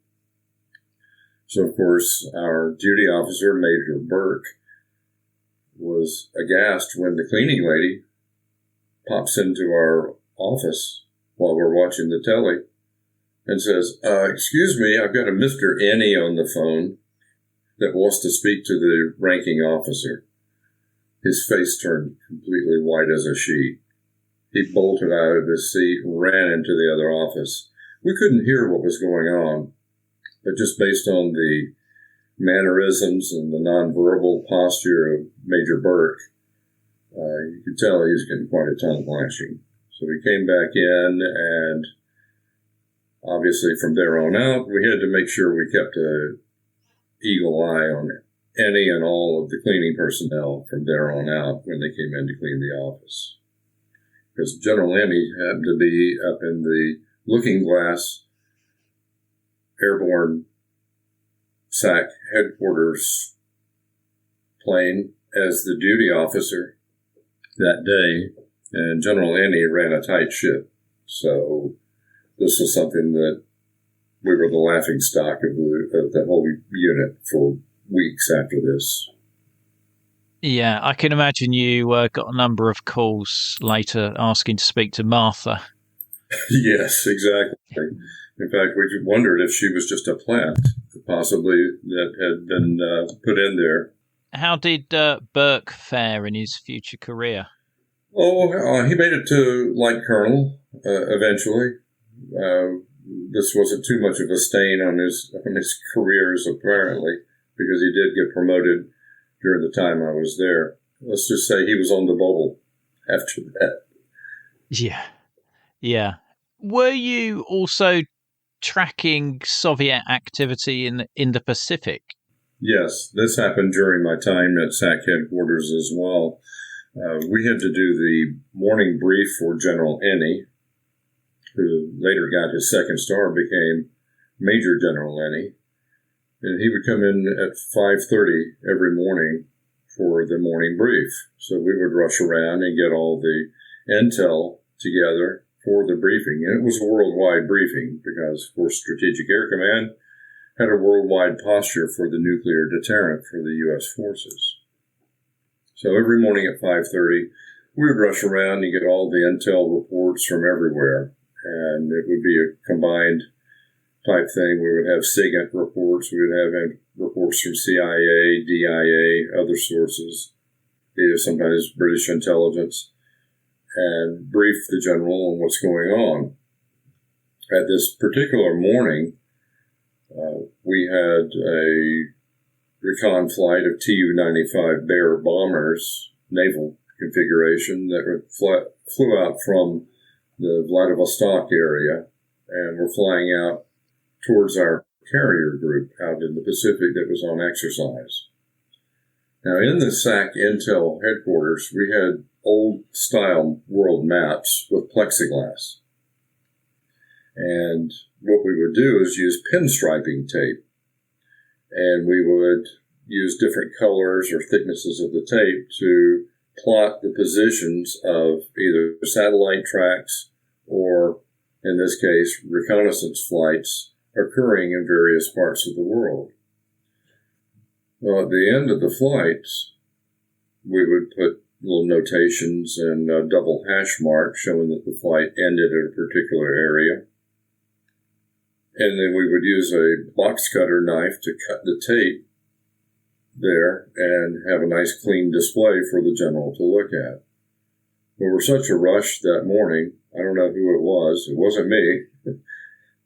So, of course, our duty officer, Major Burke, was aghast when the cleaning lady pops into our office while we're watching the telly and says, excuse me, I've got a Mr. Annie on the phone that wants to speak to the ranking officer. His face turned completely white as a sheet. He bolted out of his seat and ran into the other office. We couldn't hear what was going on, but just based on the mannerisms and the nonverbal posture of Major Burke, you could tell he was getting quite a tongue lashing. So we came back in, and obviously from there on out, we had to make sure we kept an eagle eye on any and all of the cleaning personnel from there on out when they came in to clean the office. Because General Annie happened to be up in the Looking Glass Airborne SAC headquarters plane as the duty officer that day, and General Annie ran a tight ship. So this was something that we were the laughing stock of the whole unit for weeks after this. Yeah, I can imagine you got a number of calls later asking to speak to Martha. Yes, exactly. In fact, we wondered if she was just a plant, possibly, that had been put in there. How did Burke fare in his future career? Oh, he made it to Light Colonel eventually. This wasn't too much of a stain on his careers, apparently, because he did get promoted during the time I was there. Let's just say he was on the bubble after that. Yeah. Were you also tracking Soviet activity in the Pacific? Yes, this happened during my time at SAC headquarters as well. We had to do the morning brief for General Annie, who later got his second star, became Major General Annie. And he would come in at 5:30 every morning for the morning brief. So we would rush around and get all the intel together for the briefing. And it was a worldwide briefing because, of course, Strategic Air Command had a worldwide posture for the nuclear deterrent for the U.S. forces. So every morning at 5:30, we would rush around and get all the intel reports from everywhere. And it would be a combined type thing. We would have SIGINT reports. We would have reports from CIA, DIA, other sources, sometimes British intelligence. and brief the general on what's going on. At this particular morning, we had a recon flight of Tu-95 Bear bombers, naval configuration, that flew out from the Vladivostok area and were flying out towards our carrier group out in the Pacific that was on exercise. Now, in the SAC Intel headquarters, we had old-style world maps with plexiglass. And what we would do is use pinstriping tape. And we would use different colors or thicknesses of the tape to plot the positions of either satellite tracks or, in this case, reconnaissance flights occurring in various parts of the world. Well, at the end of the flights, we would put little notations and double hash marks showing that the flight ended at a particular area. And then we would use a box cutter knife to cut the tape there and have a nice clean display for the general to look at. We were such a rush that morning, I don't know who it was. It wasn't me,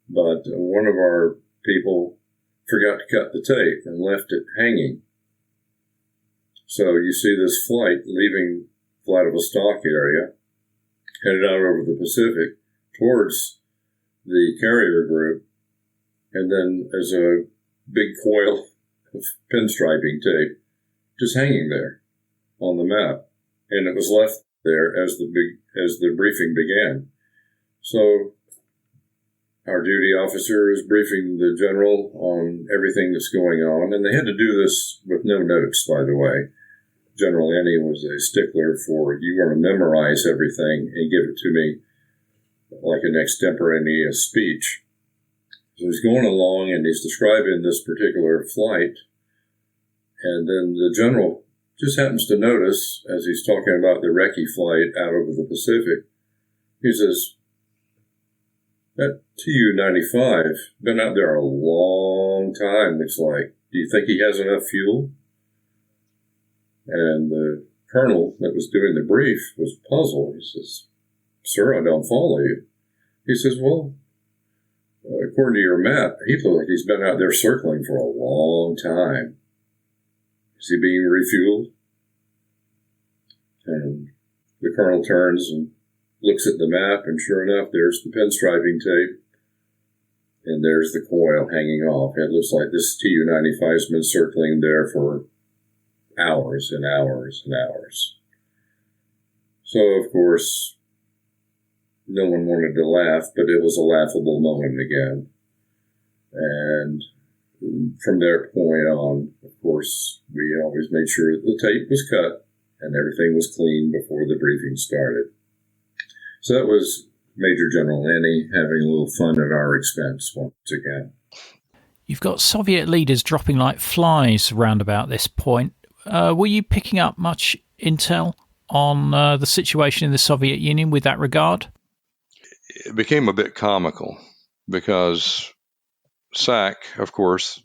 but one of our people forgot to cut the tape and left it hanging. So you see this flight leaving Vladivostok area, headed out over the Pacific towards the carrier group, and then as a big coil of pinstriping tape just hanging there on the map. And it was left there as the briefing began. So our duty officer is briefing the general on everything that's going on, and they had to do this with no notes, by the way. General Ennie was a stickler for, you are to memorize everything and give it to me like an extemporaneous speech. So he's going along and he's describing this particular flight, and then the general just happens to notice, as he's talking about the recce flight out over the Pacific, he says, that Tu-95, been out there a long time, looks like. Do you think he has enough fuel? And the colonel that was doing the brief was puzzled. He says, sir, I don't follow you. He says, well, according to your map, he looks like he's been out there circling for a long time. Is he being refueled? And the colonel turns and looks at the map, and sure enough, there's the pinstriping tape, and there's the coil hanging off. It looks like this Tu-95 has been circling there for hours and hours and hours. So, of course, no one wanted to laugh, but it was a laughable moment again. And from that point on, of course, we always made sure that the tape was cut and everything was clean before the briefing started. So that was Major General Ennie having a little fun at our expense once again. You've got Soviet leaders dropping like flies round about this point. Were you picking up much intel on the situation in the Soviet Union with that regard? It became a bit comical because SAC, of course,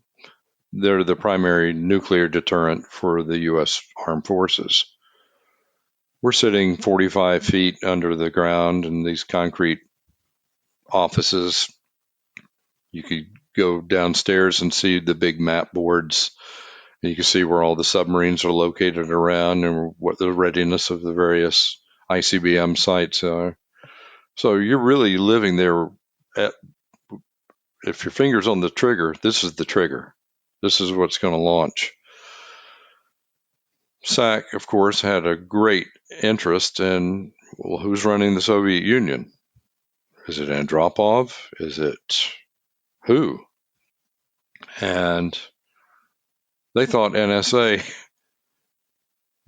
they're the primary nuclear deterrent for the U.S. Armed Forces. We're sitting 45 feet under the ground in these concrete offices. You could go downstairs and see the big map boards. You can see where all the submarines are located around and what the readiness of the various ICBM sites are. So you're really living there. If your finger's on the trigger, this is the trigger. This is what's going to launch. SAC, of course, had a great interest in, well, who's running the Soviet Union? Is it Andropov? Is it who? And they thought NSA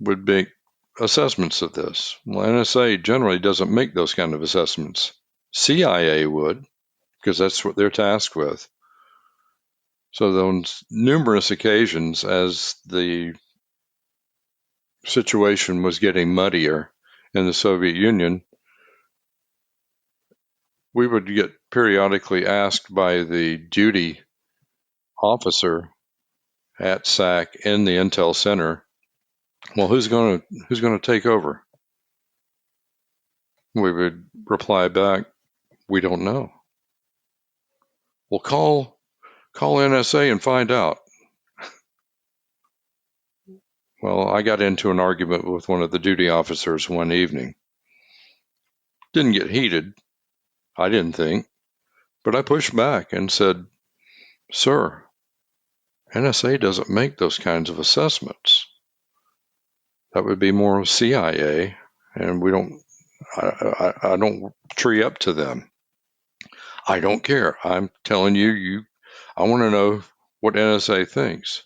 would make assessments of this. Well, NSA generally doesn't make those kind of assessments. CIA would, because that's what they're tasked with. So on numerous occasions, as the situation was getting muddier in the Soviet Union, we would get periodically asked by the duty officer at SAC in the Intel Center, well, who's going to take over? we would reply back, we don't know. Well, call NSA and find out. Well, I got into an argument with one of the duty officers one evening. Didn't get heated, I didn't think, but I pushed back and said, "Sir, NSA doesn't make those kinds of assessments. That would be more CIA, and I don't tree up to them. I don't care. I'm telling you, I want to know what NSA thinks."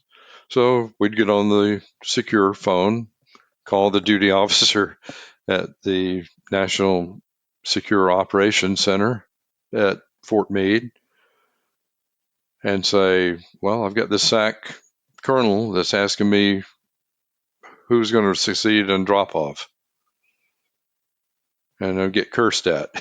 So we'd get on the secure phone, call the duty officer at the National Secure Operations Center at Fort Meade and say, "Well, I've got this SAC colonel that's asking me who's going to succeed in drop off." And I'll get cursed at.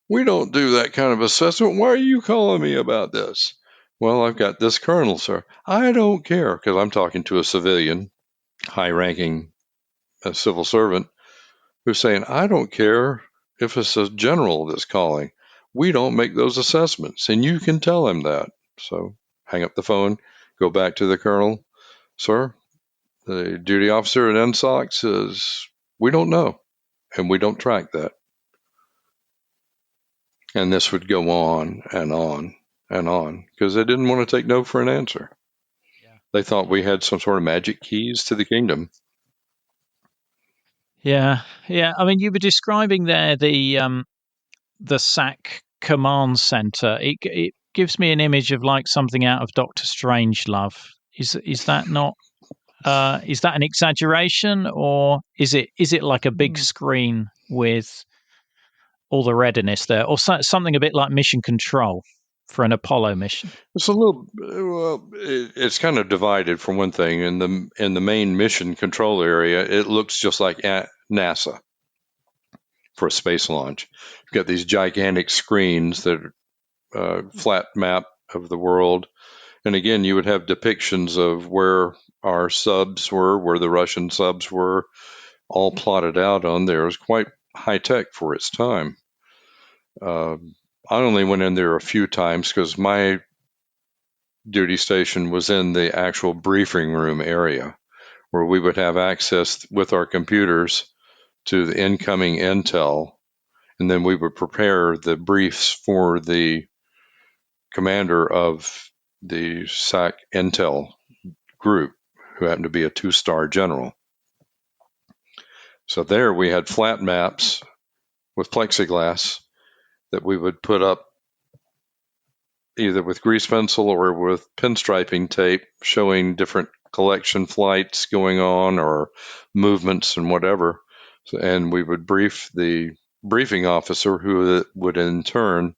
"We don't do that kind of assessment. Why are you calling me about this?" "Well, I've got this colonel, sir." "I don't care," because I'm talking to a civilian, high-ranking civil servant, who's saying, "I don't care if it's a general that's calling. We don't make those assessments, and you can tell him that." So hang up the phone, go back to the colonel. "Sir, the duty officer at NSOC says, we don't know, and we don't track that." And this would go on and on and on because they didn't want to take no for an answer. Yeah. They thought we had some sort of magic keys to the kingdom. Yeah. I mean, you were describing there the SAC command center. It gives me an image of like something out of Doctor Strangelove. Is that not? Is that an exaggeration, or is it like a big screen with all the readiness there, or something a bit like Mission Control for an Apollo mission? It's a little, well, it's kind of divided. For one thing, in the main mission control area, it looks just like NASA for a space launch. You've got these gigantic screens that are flat map of the world, and again, you would have depictions of where our subs were, where the Russian subs were, all plotted out on there. It was quite high tech for its time. I only went in there a few times because my duty station was in the actual briefing room area where we would have access with our computers to the incoming intel, and then we would prepare the briefs for the commander of the SAC intel group, who happened to be a 2-star general. So there we had flat maps with plexiglass that we would put up either with grease pencil or with pinstriping tape showing different collection flights going on or movements and whatever. And we would brief the briefing officer, who would in turn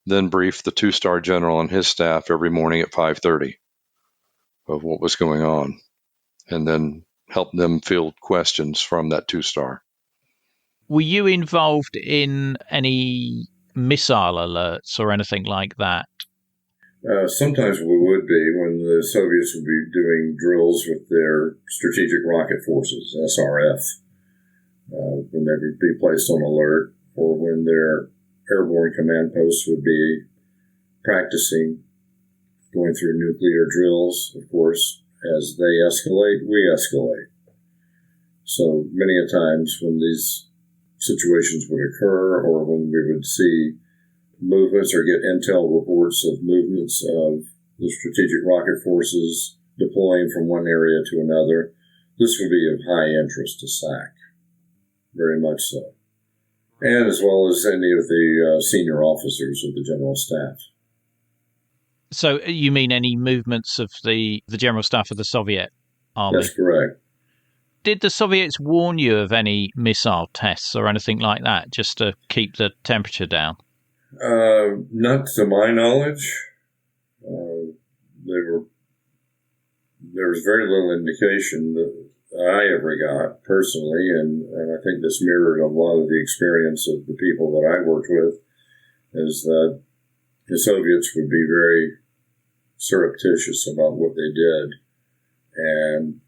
then brief the 2-star general and his staff every morning at 5:30 of what was going on, and then help them field questions from that 2-star. Were you involved in any missile alerts or anything like that? Sometimes we would be, when the Soviets would be doing drills with their strategic rocket forces, SRF, when they would be placed on alert, or when their airborne command posts would be practicing going through nuclear drills. Of course, as they escalate, we escalate. So many a times when these situations would occur, or when we would see movements or get intel reports of movements of the strategic rocket forces deploying from one area to another, this would be of high interest to SAC, very much so, and as well as any of the senior officers of the general staff. So you mean any movements of the general staff of the Soviet army? That's correct. Did the Soviets warn you of any missile tests or anything like that, just to keep the temperature down? Not to my knowledge. There was very little indication that I ever got personally, and I think this mirrored a lot of the experience of the people that I worked with, is that the Soviets would be very surreptitious about what they did. And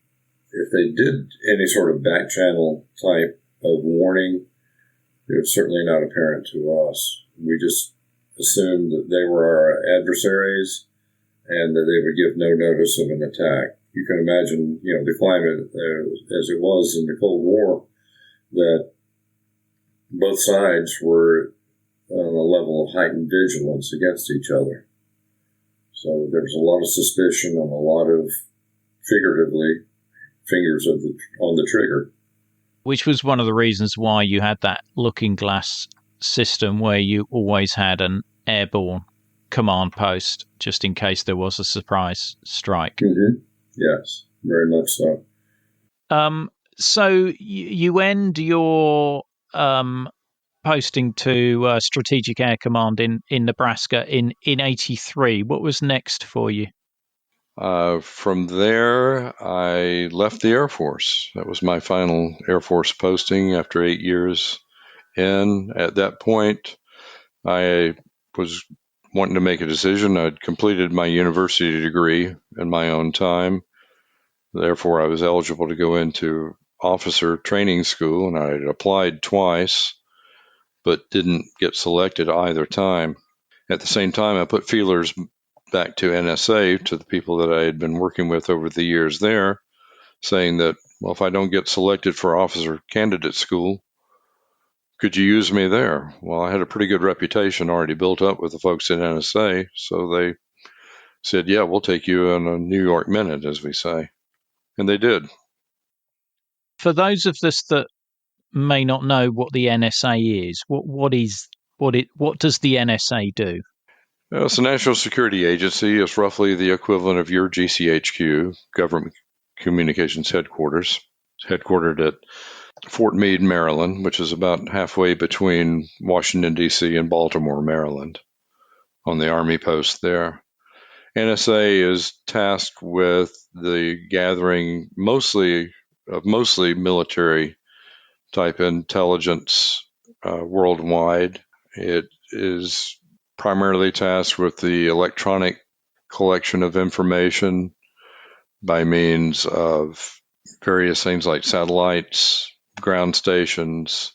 if they did any sort of back channel type of warning, It was certainly not apparent to us. We just assumed that they were our adversaries and that they would give no notice of an attack. You can imagine, the climate as it was in the Cold War, that both sides were on a level of heightened vigilance against each other. So there was a lot of suspicion and a lot of, figuratively, fingers on the trigger. Which was one of the reasons why you had that looking glass system where you always had an airborne command post just in case there was a surprise strike. Mm-hmm. Yes, very much so. So you end your posting to Strategic Air Command in Nebraska in 83. What was next for you? From there, I left the Air Force. That was my final Air Force posting after 8 years in. At that point, I was wanting to make a decision. I'd completed my university degree in my own time. Therefore, I was eligible to go into officer training school, and I had applied twice, but didn't get selected either time. At the same time, I put feelers back to NSA, to the people that I had been working with over the years there, saying that, well, if I don't get selected for officer candidate school, could you use me there? Well, I had a pretty good reputation already built up with the folks at NSA, so they said, yeah, we'll take you on a New York minute, as we say. And they did. For those of us that may not know what the NSA is, what does the NSA do? Well, it's a national security agency. It's roughly the equivalent of your GCHQ, Government Communications Headquarters. It's headquartered at Fort Meade, Maryland, which is about halfway between Washington, D.C. and Baltimore, Maryland, on the Army post there. NSA is tasked with the gathering mostly military type intelligence worldwide. It is primarily tasked with the electronic collection of information by means of various things like satellites, ground stations,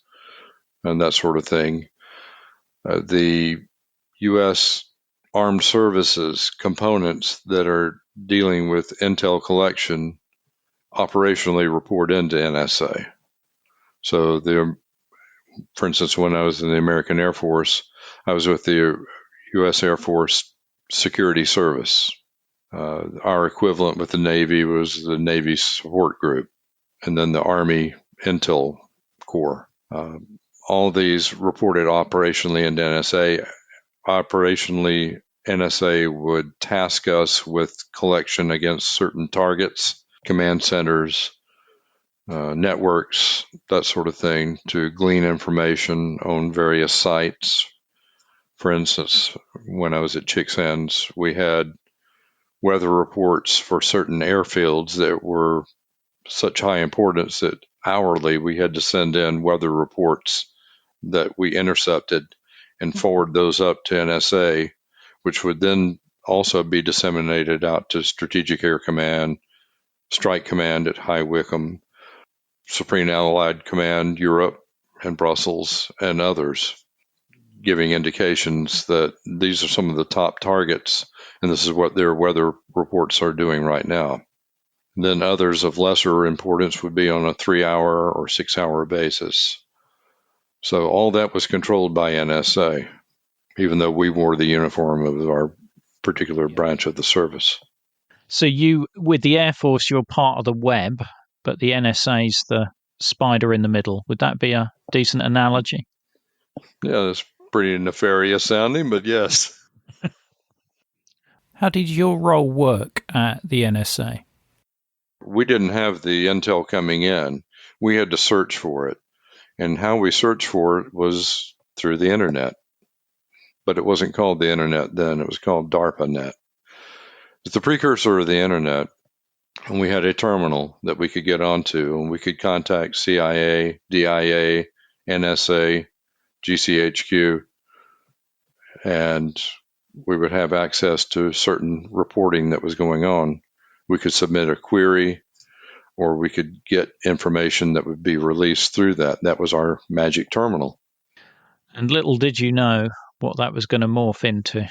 and that sort of thing. The U.S. Armed Services components that are dealing with intel collection operationally report into NSA. So, for instance, when I was in the American Air Force, I was with the U.S. Air Force Security Service. Our equivalent with the Navy was the Navy Support Group, and then the Army Intel Corps. All of these reported operationally into NSA. Operationally, NSA would task us with collection against certain targets, command centers, networks, that sort of thing, to glean information on various sites. For instance, when I was at Chicksands, we had weather reports for certain airfields that were such high importance that hourly we had to send in weather reports that we intercepted and forward those up to NSA, which would then also be disseminated out to Strategic Air Command, Strike Command at High Wycombe, Supreme Allied Command Europe and Brussels, and others, giving indications that these are some of the top targets, and this is what their weather reports are doing right now. And then others of lesser importance would be on a 3-hour or 6-hour basis. So all that was controlled by NSA, even though we wore the uniform of our particular branch of the service. So you, with the Air Force, you're part of the web, but the NSA's the spider in the middle. Would that be a decent analogy? Yeah, that's pretty nefarious sounding, but yes. How did your role work at the NSA? We didn't have the intel coming in. We had to search for it. And how we searched for it was through the internet. But it wasn't called the internet then. It was called DARPANet. It's the precursor of the internet. And we had a terminal that we could get onto, and we could contact CIA, DIA, NSA, GCHQ, and we would have access to certain reporting that was going on. We could submit a query, or we could get information that would be released through that. That was our magic terminal. And little did you know what that was going to morph into.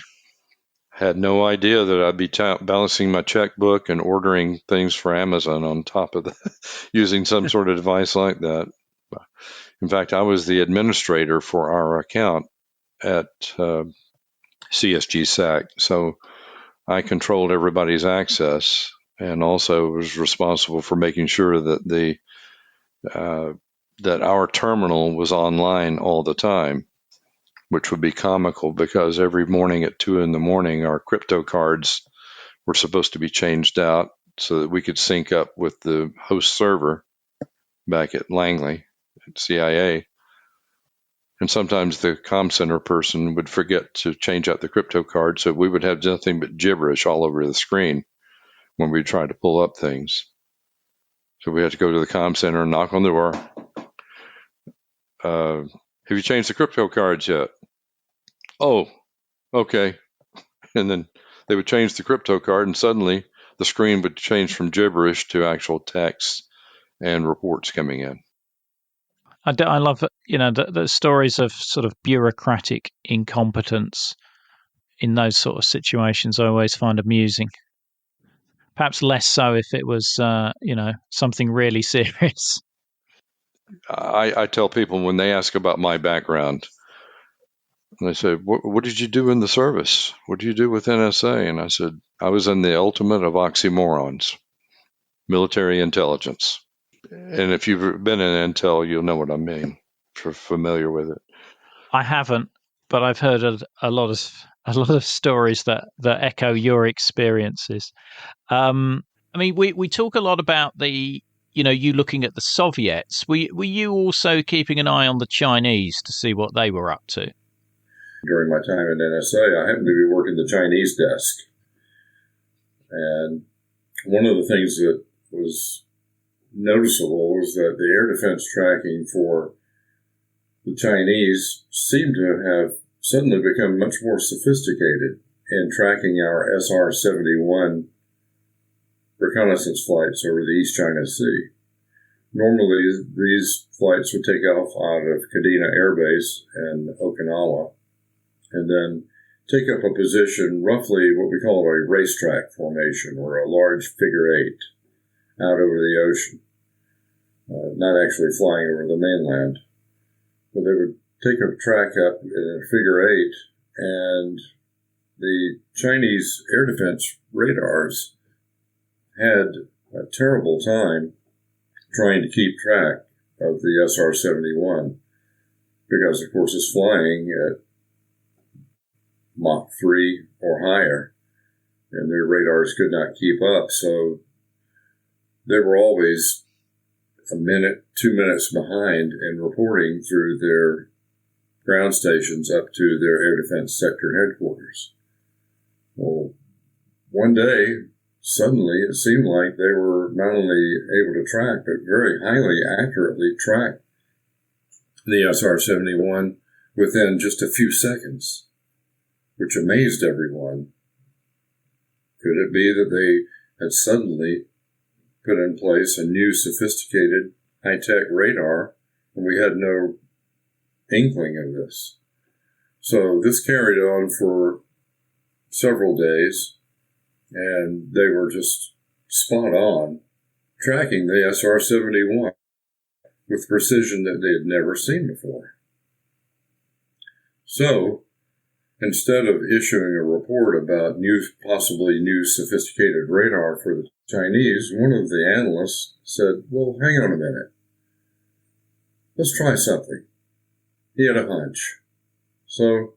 Had no idea that I'd be balancing my checkbook and ordering things for Amazon on top of that, using some sort of device like that. In fact, I was the administrator for our account at CSG SAC, so I controlled everybody's access and also was responsible for making sure that that our terminal was online all the time, which would be comical because every morning at 2 a.m, our crypto cards were supposed to be changed out so that we could sync up with the host server back at Langley at CIA. And sometimes the comm center person would forget to change out the crypto card, so we would have nothing but gibberish all over the screen when we tried to pull up things. So we had to go to the comm center and knock on the door. Have you changed the crypto cards yet? Oh, okay. And then they would change the crypto card, and suddenly the screen would change from gibberish to actual text and reports coming in. I love, the stories of sort of bureaucratic incompetence in those sort of situations. I always find amusing. Perhaps less so if it was, something really serious. I tell people when they ask about my background, they say, what did you do in the service? What did you do with NSA? And I said, I was in the ultimate of oxymorons, military intelligence. And if you've been in Intel, you'll know what I mean, if you're familiar with it. I haven't, but I've heard a lot of stories that echo your experiences. We talk a lot about you looking at the Soviets. Were you also keeping an eye on the Chinese to see what they were up to? During my time at NSA, I happened to be working the Chinese desk. And one of the things that was noticeable was that the air defense tracking for the Chinese seemed to have suddenly become much more sophisticated in tracking our SR-71 reconnaissance flights over the East China Sea. Normally, these flights would take off out of Kadena Air Base and Okinawa, and then take up a position, roughly what we call a racetrack formation, or a large figure eight out over the ocean. Not actually flying over the mainland, but they would take a track up in a figure eight, and the Chinese air defense radars had a terrible time trying to keep track of the SR-71 because, of course, it's flying at Mach 3 or higher, and their radars could not keep up. So they were always a minute, 2 minutes behind in reporting through their ground stations up to their air defense sector headquarters. Well, one day, suddenly, it seemed like they were not only able to track, but very highly accurately track the SR-71 within just a few seconds, which amazed everyone. Could it be that they had suddenly put in place a new sophisticated high-tech radar, and we had no inkling of this? So this carried on for several days, and they were just spot on, tracking the SR-71 with precision that they had never seen before. So, instead of issuing a report about possibly new sophisticated radar for the Chinese, one of the analysts said, well, hang on a minute. Let's try something. He had a hunch. So,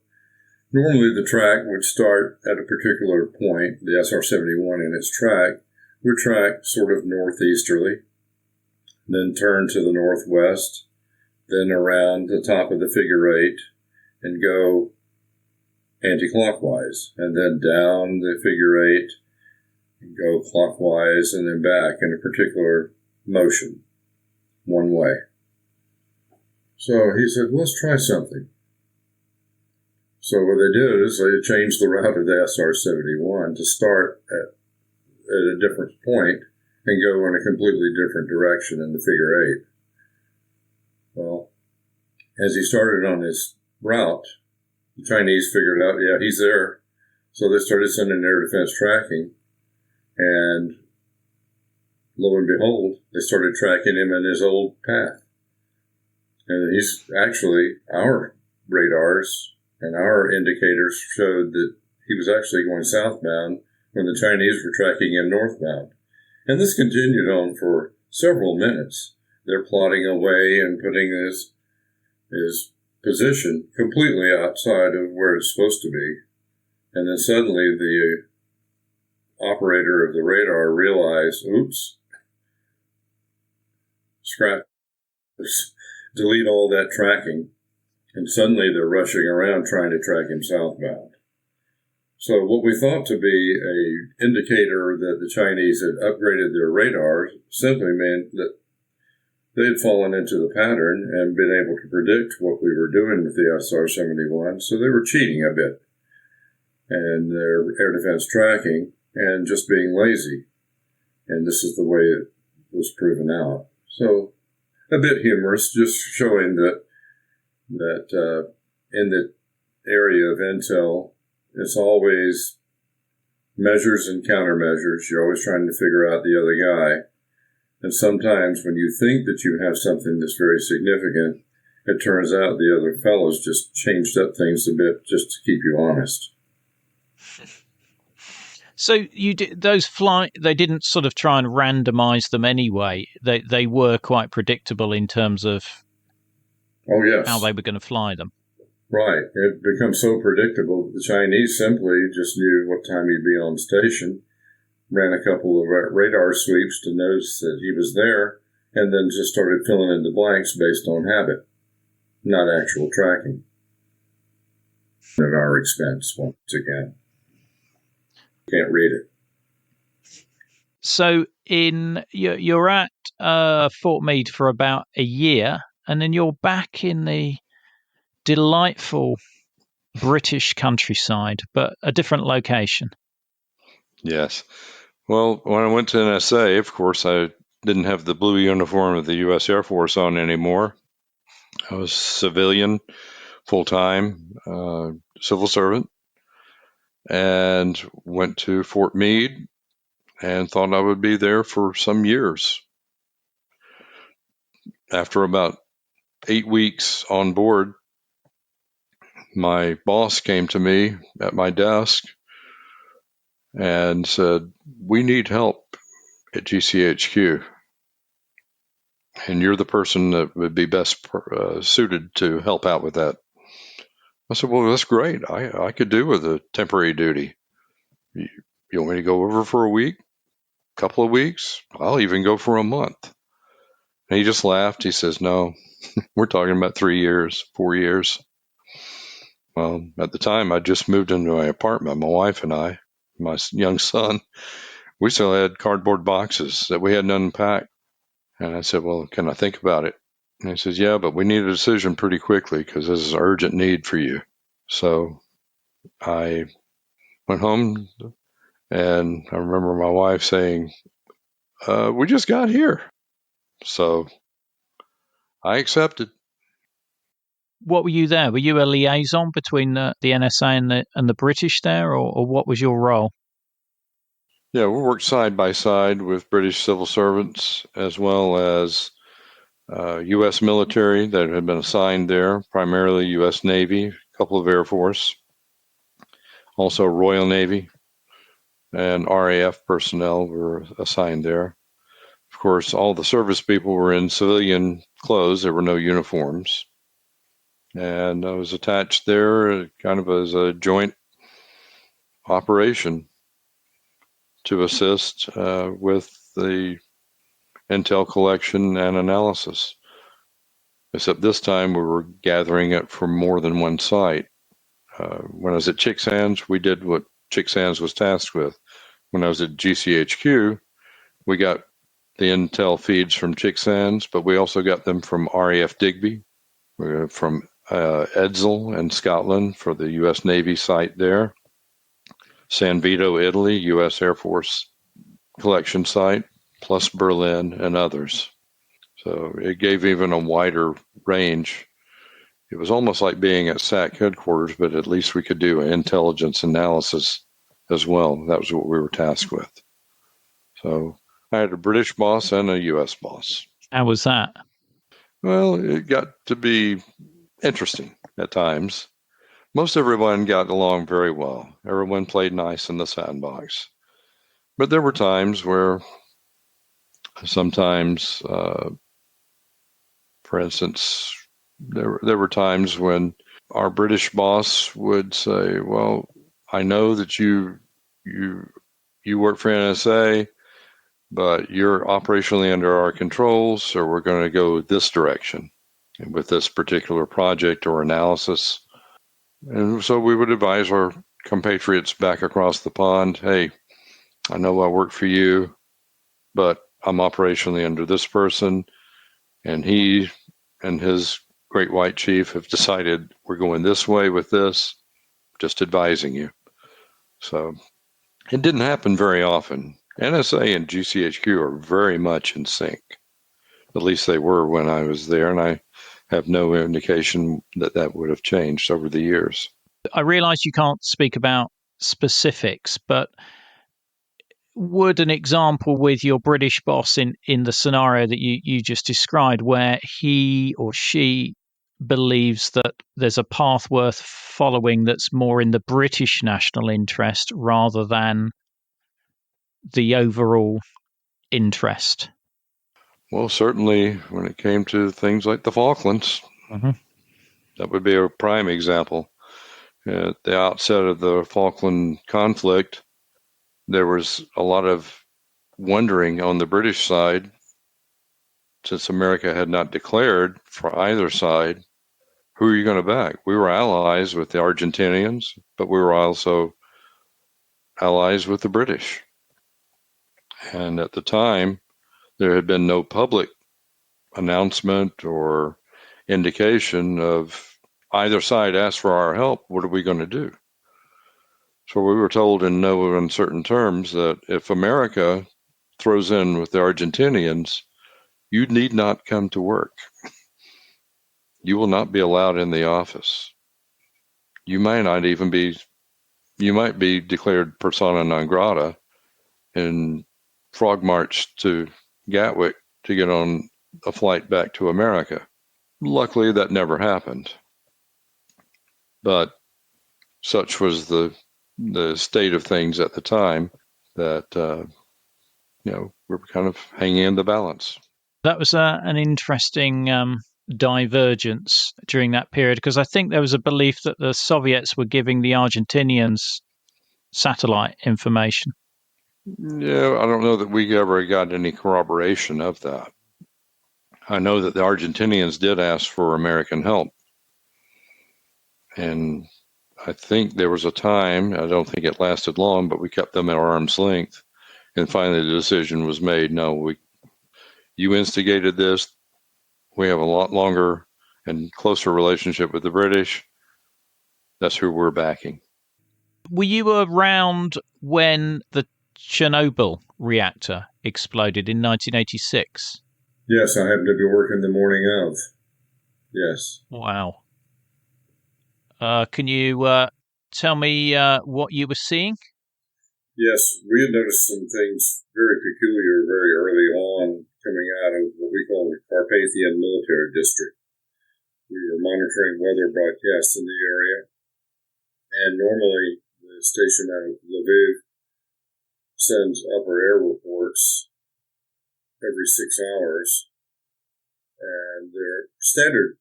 normally the track would start at a particular point, the SR-71 in its track would track sort of northeasterly, then turn to the northwest, then around the top of the figure eight, and go anti-clockwise, and then down the figure eight, and go clockwise, and then back in a particular motion, one way. So he said, let's try something. So what they did is they changed the route of the SR-71 to start at a different point and go in a completely different direction in the figure eight. Well, as he started on his route, the Chinese figured out, yeah, he's there. So they started sending air defense tracking, and lo and behold, they started tracking him in his old path. And he's actually, our radars and our indicators showed that he was actually going southbound when the Chinese were tracking him northbound. And this continued on for several minutes. They're plotting away and putting his position completely outside of where it's supposed to be. And then suddenly the operator of the radar realized, oops, scrap, delete all that tracking. And suddenly they're rushing around trying to track him southbound. So what we thought to be an indicator that the Chinese had upgraded their radars simply meant that they had fallen into the pattern and been able to predict what we were doing with the SR-71, so they were cheating a bit. And their air defense tracking and just being lazy. And this is the way it was proven out. So a bit humorous, just showing that in the area of intel, it's always measures and countermeasures. You're always trying to figure out the other guy. And sometimes when you think that you have something that's very significant, it turns out the other fellows just changed up things a bit just to keep you honest. So you did those they didn't sort of try and randomize them anyway. They were quite predictable in terms of how they were going to fly them. Right. It becomes so predictable that the Chinese simply just knew what time he'd be on station, ran a couple of radar sweeps to notice that he was there, and then just started filling in the blanks based on habit, not actual tracking. At our expense, once again. Can't read it. So you're at Fort Meade for about a year, and then you're back in the delightful British countryside, but a different location. Yes. Well, when I went to NSA, of course, I didn't have the blue uniform of the U.S. Air Force on anymore. I was civilian, full-time, civil servant, and went to Fort Meade and thought I would be there for some years. After about 8 weeks on board, my boss came to me at my desk and said, "We need help at GCHQ, and you're the person that would be best suited to help out with that." I said, "Well, that's great. I could do with a temporary duty. You want me to go over for a week, couple of weeks? I'll even go for a month." And he just laughed. He says, "No, we're talking about 3 years, 4 years." Well, at the time, I just moved into my apartment, my wife and I, my young son. We still had cardboard boxes that we hadn't unpacked. And I said, "Well, can I think about it?" And he says, "Yeah, but we need a decision pretty quickly because this is an urgent need for you." So I went home, and I remember my wife saying, "We just got here." So I accepted. What were you there? Were you a liaison between the NSA and the British there, or what was your role? Yeah, we worked side by side with British civil servants as well as U.S. military that had been assigned there, primarily U.S. Navy, a couple of Air Force, also Royal Navy, and RAF personnel were assigned there. Of course, all the service people were in civilian clothes. There were no uniforms. And I was attached there kind of as a joint operation to assist with the intel collection and analysis. Except this time we were gathering it from more than one site. When I was at Chicksands, we did what Chicksands was tasked with. When I was at GCHQ, we got the intel feeds from Chicksands, but we also got them from RAF Digby, from Edsel in Scotland for the U.S. Navy site there, San Vito, Italy, U.S. Air Force collection site, plus Berlin and others. So it gave even a wider range it was almost like being at SAC headquarters, but at least we could do intelligence analysis as well. That was what we were tasked with. So I had a British boss and a U.S. boss. How was that? Well, it got to be interesting at times. Most everyone got along very well. Everyone played nice in the sandbox. But there were times where sometimes, for instance, there were times when our British boss would say, well, I know that you work for NSA, but you're operationally under our controls, so we're going to go this direction with this particular project or analysis. And so we would advise our compatriots back across the pond, hey, I know I work for you, but I'm operationally under this person, and he and his great white chief have decided we're going this way with this, just advising you. So it didn't happen very often. NSA and GCHQ are very much in sync. At least they were when I was there, and I have no indication that would have changed over the years. I realise you can't speak about specifics, but would an example with your British boss in the scenario that you just described, where he or she believes that there's a path worth following that's more in the British national interest rather than the overall interest? Well, certainly when it came to things like the Falklands, that would be a prime example. At the outset of the Falkland conflict, there was a lot of wondering on the British side, since America had not declared for either side, who are you going to back? We were allies with the Argentinians, but we were also allies with the British. And at the time, there had been no public announcement or indication of either side asked for our help. What are we going to do? So we were told in no uncertain terms that if America throws in with the Argentinians, you need not come to work. You will not be allowed in the office. You might be declared persona non grata and frog marched to Gatwick to get on a flight back to America. Luckily, that never happened. But such was the state of things at the time that, we're kind of hanging in the balance. That was an interesting divergence during that period, because I think there was a belief that the Soviets were giving the Argentinians satellite information. Yeah, I don't know that we ever got any corroboration of that. I know that the Argentinians did ask for American help. And I think there was a time, I don't think it lasted long, but we kept them at arm's length. And finally the decision was made, no, you instigated this. We have a lot longer and closer relationship with the British. That's who we're backing. Were you around when the Chernobyl reactor exploded in 1986? Yes, I happened to be working the morning of. Yes. Wow. Can you tell me what you were seeing? Yes, we had noticed some things very peculiar very early on coming out of what we call the Carpathian Military District. We were monitoring weather broadcasts in the area, and normally the station out of Lviv sends upper air reports every 6 hours, and they're standard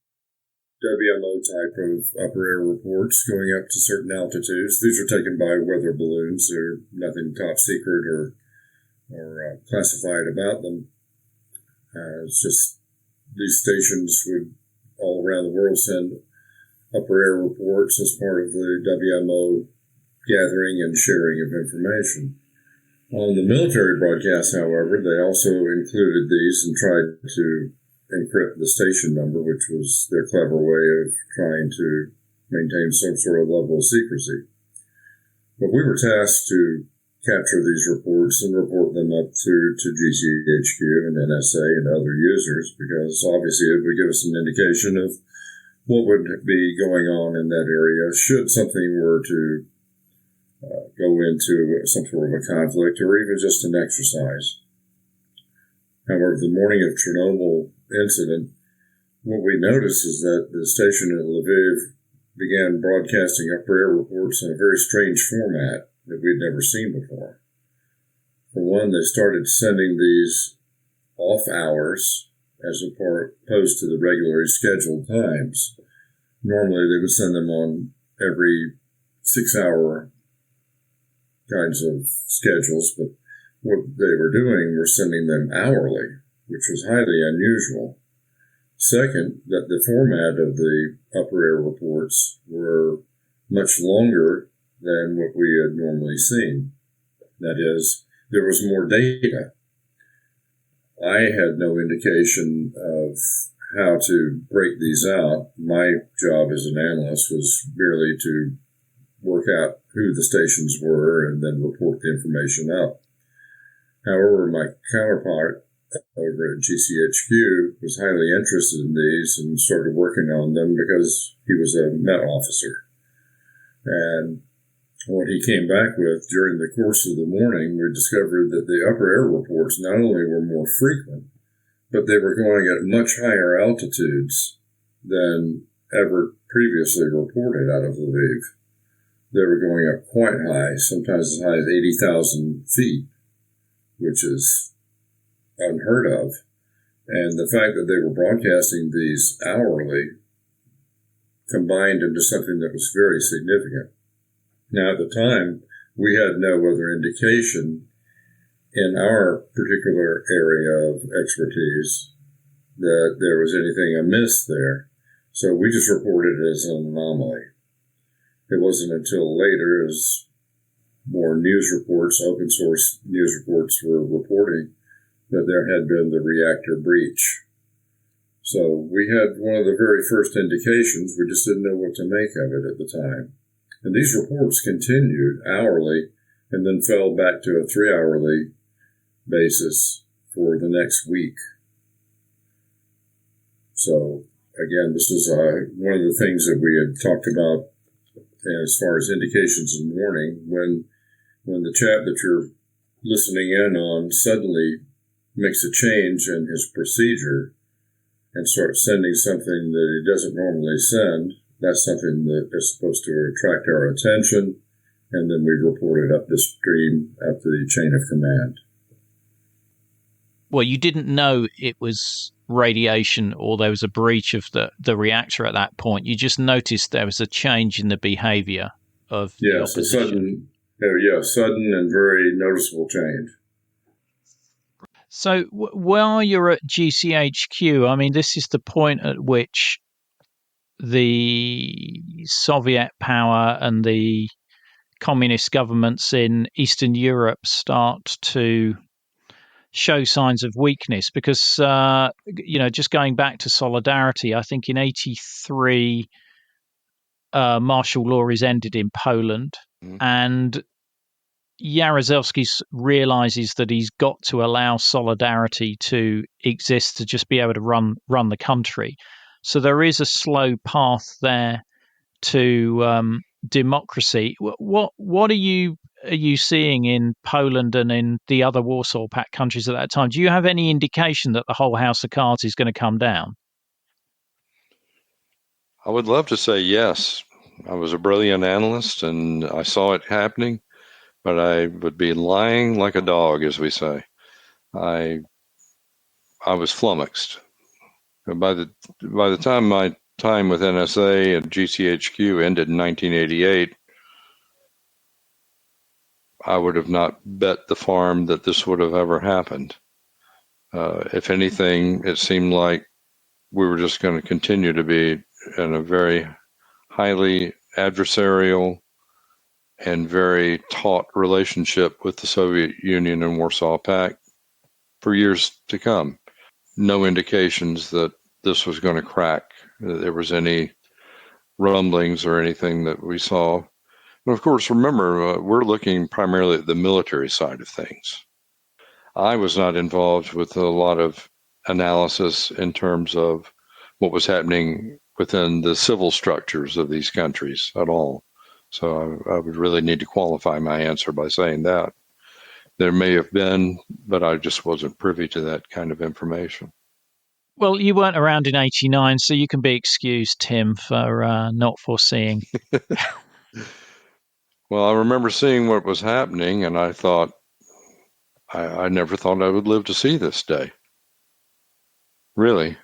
WMO type of upper air reports going up to certain altitudes. These are taken by weather balloons. There's nothing top secret or classified about them. It's just these stations would all around the world send upper air reports as part of the WMO gathering and sharing of information. On the military broadcasts, however, they also included these and tried to encrypt the station number, which was their clever way of trying to maintain some sort of level of secrecy. But we were tasked to capture these reports and report them up to GCHQ and NSA and other users, because obviously it would give us an indication of what would be going on in that area should something were to go into some sort of a conflict or even just an exercise. However, the morning of Chernobyl incident, what we noticed is that the station at Lviv began broadcasting upper air reports in a very strange format that we'd never seen before. For one, they started sending these off hours as opposed to the regularly scheduled times. Normally, they would send them on every 6-hour kinds of schedules, but what they were doing were sending them hourly, which was highly unusual. Second, that the format of the upper air reports were much longer than what we had normally seen. That is, there was more data. I had no indication of how to break these out. My job as an analyst was merely to work out who the stations were and then report the information up. However, my counterpart over at GCHQ was highly interested in these and started working on them because he was a Met officer. And what he came back with during the course of the morning, we discovered that the upper air reports not only were more frequent, but they were going at much higher altitudes than ever previously reported out of Lviv. They were going up quite high, sometimes as high as 80,000 feet, which is unheard of. And the fact that they were broadcasting these hourly combined into something that was very significant. Now, at the time, we had no other indication in our particular area of expertise that there was anything amiss there. So we just reported it as an anomaly. It wasn't until later, as more news reports, open source news reports were reporting that there had been the reactor breach. So we had one of the very first indications. We just didn't know what to make of it at the time. And these reports continued hourly and then fell back to a 3-hourly basis for the next week. So, again, this was one of the things that we had talked about as far as indications and warning. When the chap that you're listening in on suddenly makes a change in his procedure and starts sending something that he doesn't normally send, that's something that is supposed to attract our attention, and then we report it up the stream, up the chain of command. Well, you didn't know it was radiation or there was a breach of the reactor at that point. You just noticed there was a change in the behavior of the opposition. Sudden and very noticeable change. So while you're at GCHQ, I mean, this is the point at which the Soviet power and the communist governments in Eastern Europe start to show signs of weakness because, just going back to solidarity, I think in 1983, martial law is ended in Poland, and Jaruzelski realizes that he's got to allow solidarity to exist to just be able to run the country. So there is a slow path there to democracy. What are you seeing in Poland and in the other Warsaw Pact countries at that time? Do you have any indication that the whole house of cards is going to come down? I would love to say yes. I was a brilliant analyst and I saw it happening, but I would be lying like a dog, as we say. I was flummoxed. By the time my time with NSA and GCHQ ended in 1988, I would have not bet the farm that this would have ever happened. If anything, it seemed like we were just going to continue to be in a very highly adversarial and very taut relationship with the Soviet Union and Warsaw Pact for years to come. No indications that this was going to crack, that there was any rumblings or anything that we saw. And of course, remember, we're looking primarily at the military side of things. I was not involved with a lot of analysis in terms of what was happening within the civil structures of these countries at all. So I would really need to qualify my answer by saying that. There may have been, but I just wasn't privy to that kind of information. Well, you weren't around in 89, so you can be excused, Tim, for not foreseeing. Well, I remember seeing what was happening, and I thought, I never thought I would live to see this day. Really.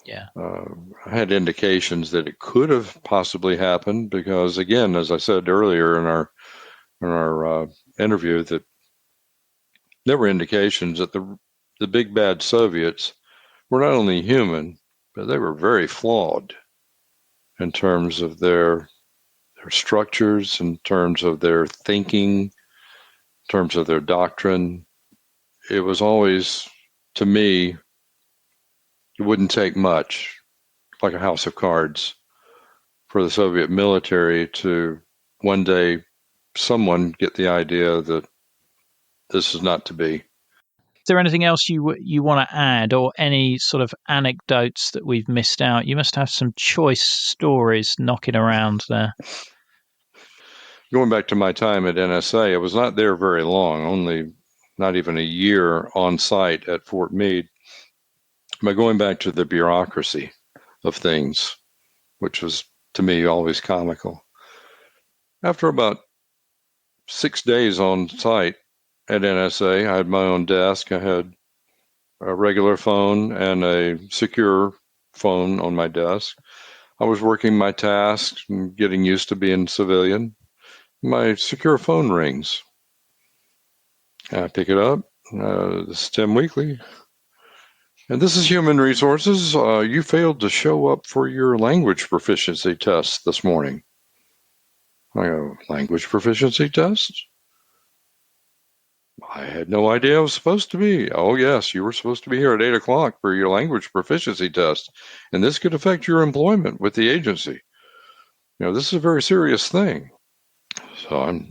Yeah. I had indications that it could have possibly happened because, again, as I said earlier in our interview, that there were indications that the big bad Soviets were not only human, but they were very flawed in terms of their structures, in terms of their thinking, in terms of their doctrine. It was always, to me, it wouldn't take much, like a house of cards, for the Soviet military to one day someone get the idea that this is not to be. Is there anything else you want to add, or any sort of anecdotes that we've missed out? You must have some choice stories knocking around there. Going back to my time at NSA, I was not there very long, only not even a year on site at Fort Meade. But going back to the bureaucracy of things, which was to me always comical. After about 6 days on site at NSA, I had my own desk. I had a regular phone and a secure phone on my desk. I was working my tasks and getting used to being civilian. My secure phone rings. I pick it up. This is Tim Weekly. And this is Human Resources. You failed to show up for your language proficiency test this morning. I go, language proficiency test? I had no idea I was supposed to be. Oh, yes, you were supposed to be here at 8 o'clock for your language proficiency test, and this could affect your employment with the agency. This is a very serious thing. So I'm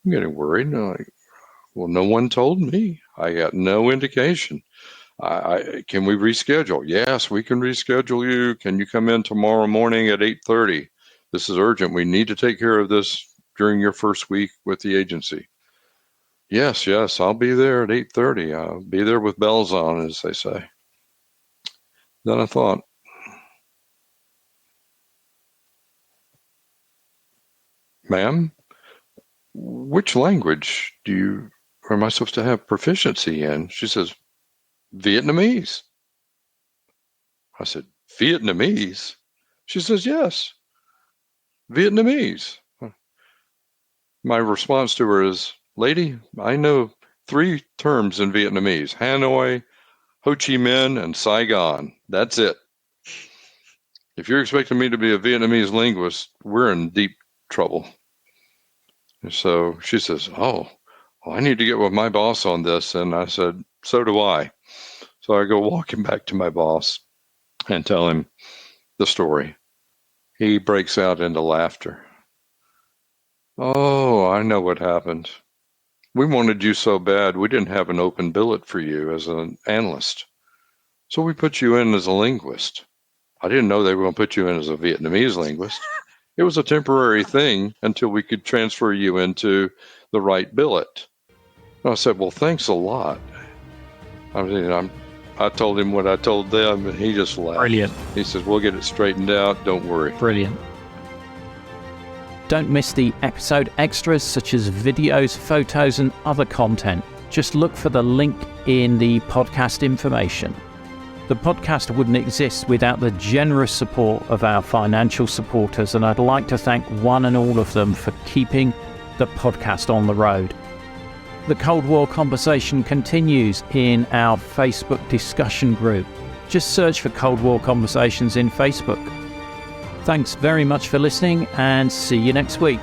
getting worried. Well, no one told me. I got no indication. Can we reschedule? Yes, we can reschedule you. Can you come in tomorrow morning at 8:30? This is urgent. We need to take care of this during your first week with the agency. Yes, I'll be there at 8:30. I'll be there with bells on, as they say. Then I thought, ma'am, which language am I supposed to have proficiency in? She says, Vietnamese. I said, Vietnamese? She says, yes, Vietnamese. My response to her is, lady, I know 3 terms in Vietnamese: Hanoi, Ho Chi Minh, and Saigon. That's it. If you're expecting me to be a Vietnamese linguist, we're in deep trouble. And so she says, well, I need to get with my boss on this. And I said, so do I. So I go walking back to my boss and tell him the story. He breaks out into laughter. Oh, I know what happened. We wanted you so bad, we didn't have an open billet for you as an analyst. So we put you in as a linguist. I didn't know they were going to put you in as a Vietnamese linguist. It was a temporary thing until we could transfer you into the right billet. And I said, well, thanks a lot. I told him what I told them, and he just laughed. Brilliant. He says, we'll get it straightened out. Don't worry. Brilliant. Don't miss the episode extras such as videos, photos, and other content. Just look for the link in the podcast information. The podcast wouldn't exist without the generous support of our financial supporters, and I'd like to thank one and all of them for keeping the podcast on the road. The Cold War conversation continues in our Facebook discussion group. Just search for Cold War Conversations in Facebook. Thanks very much for listening, and see you next week.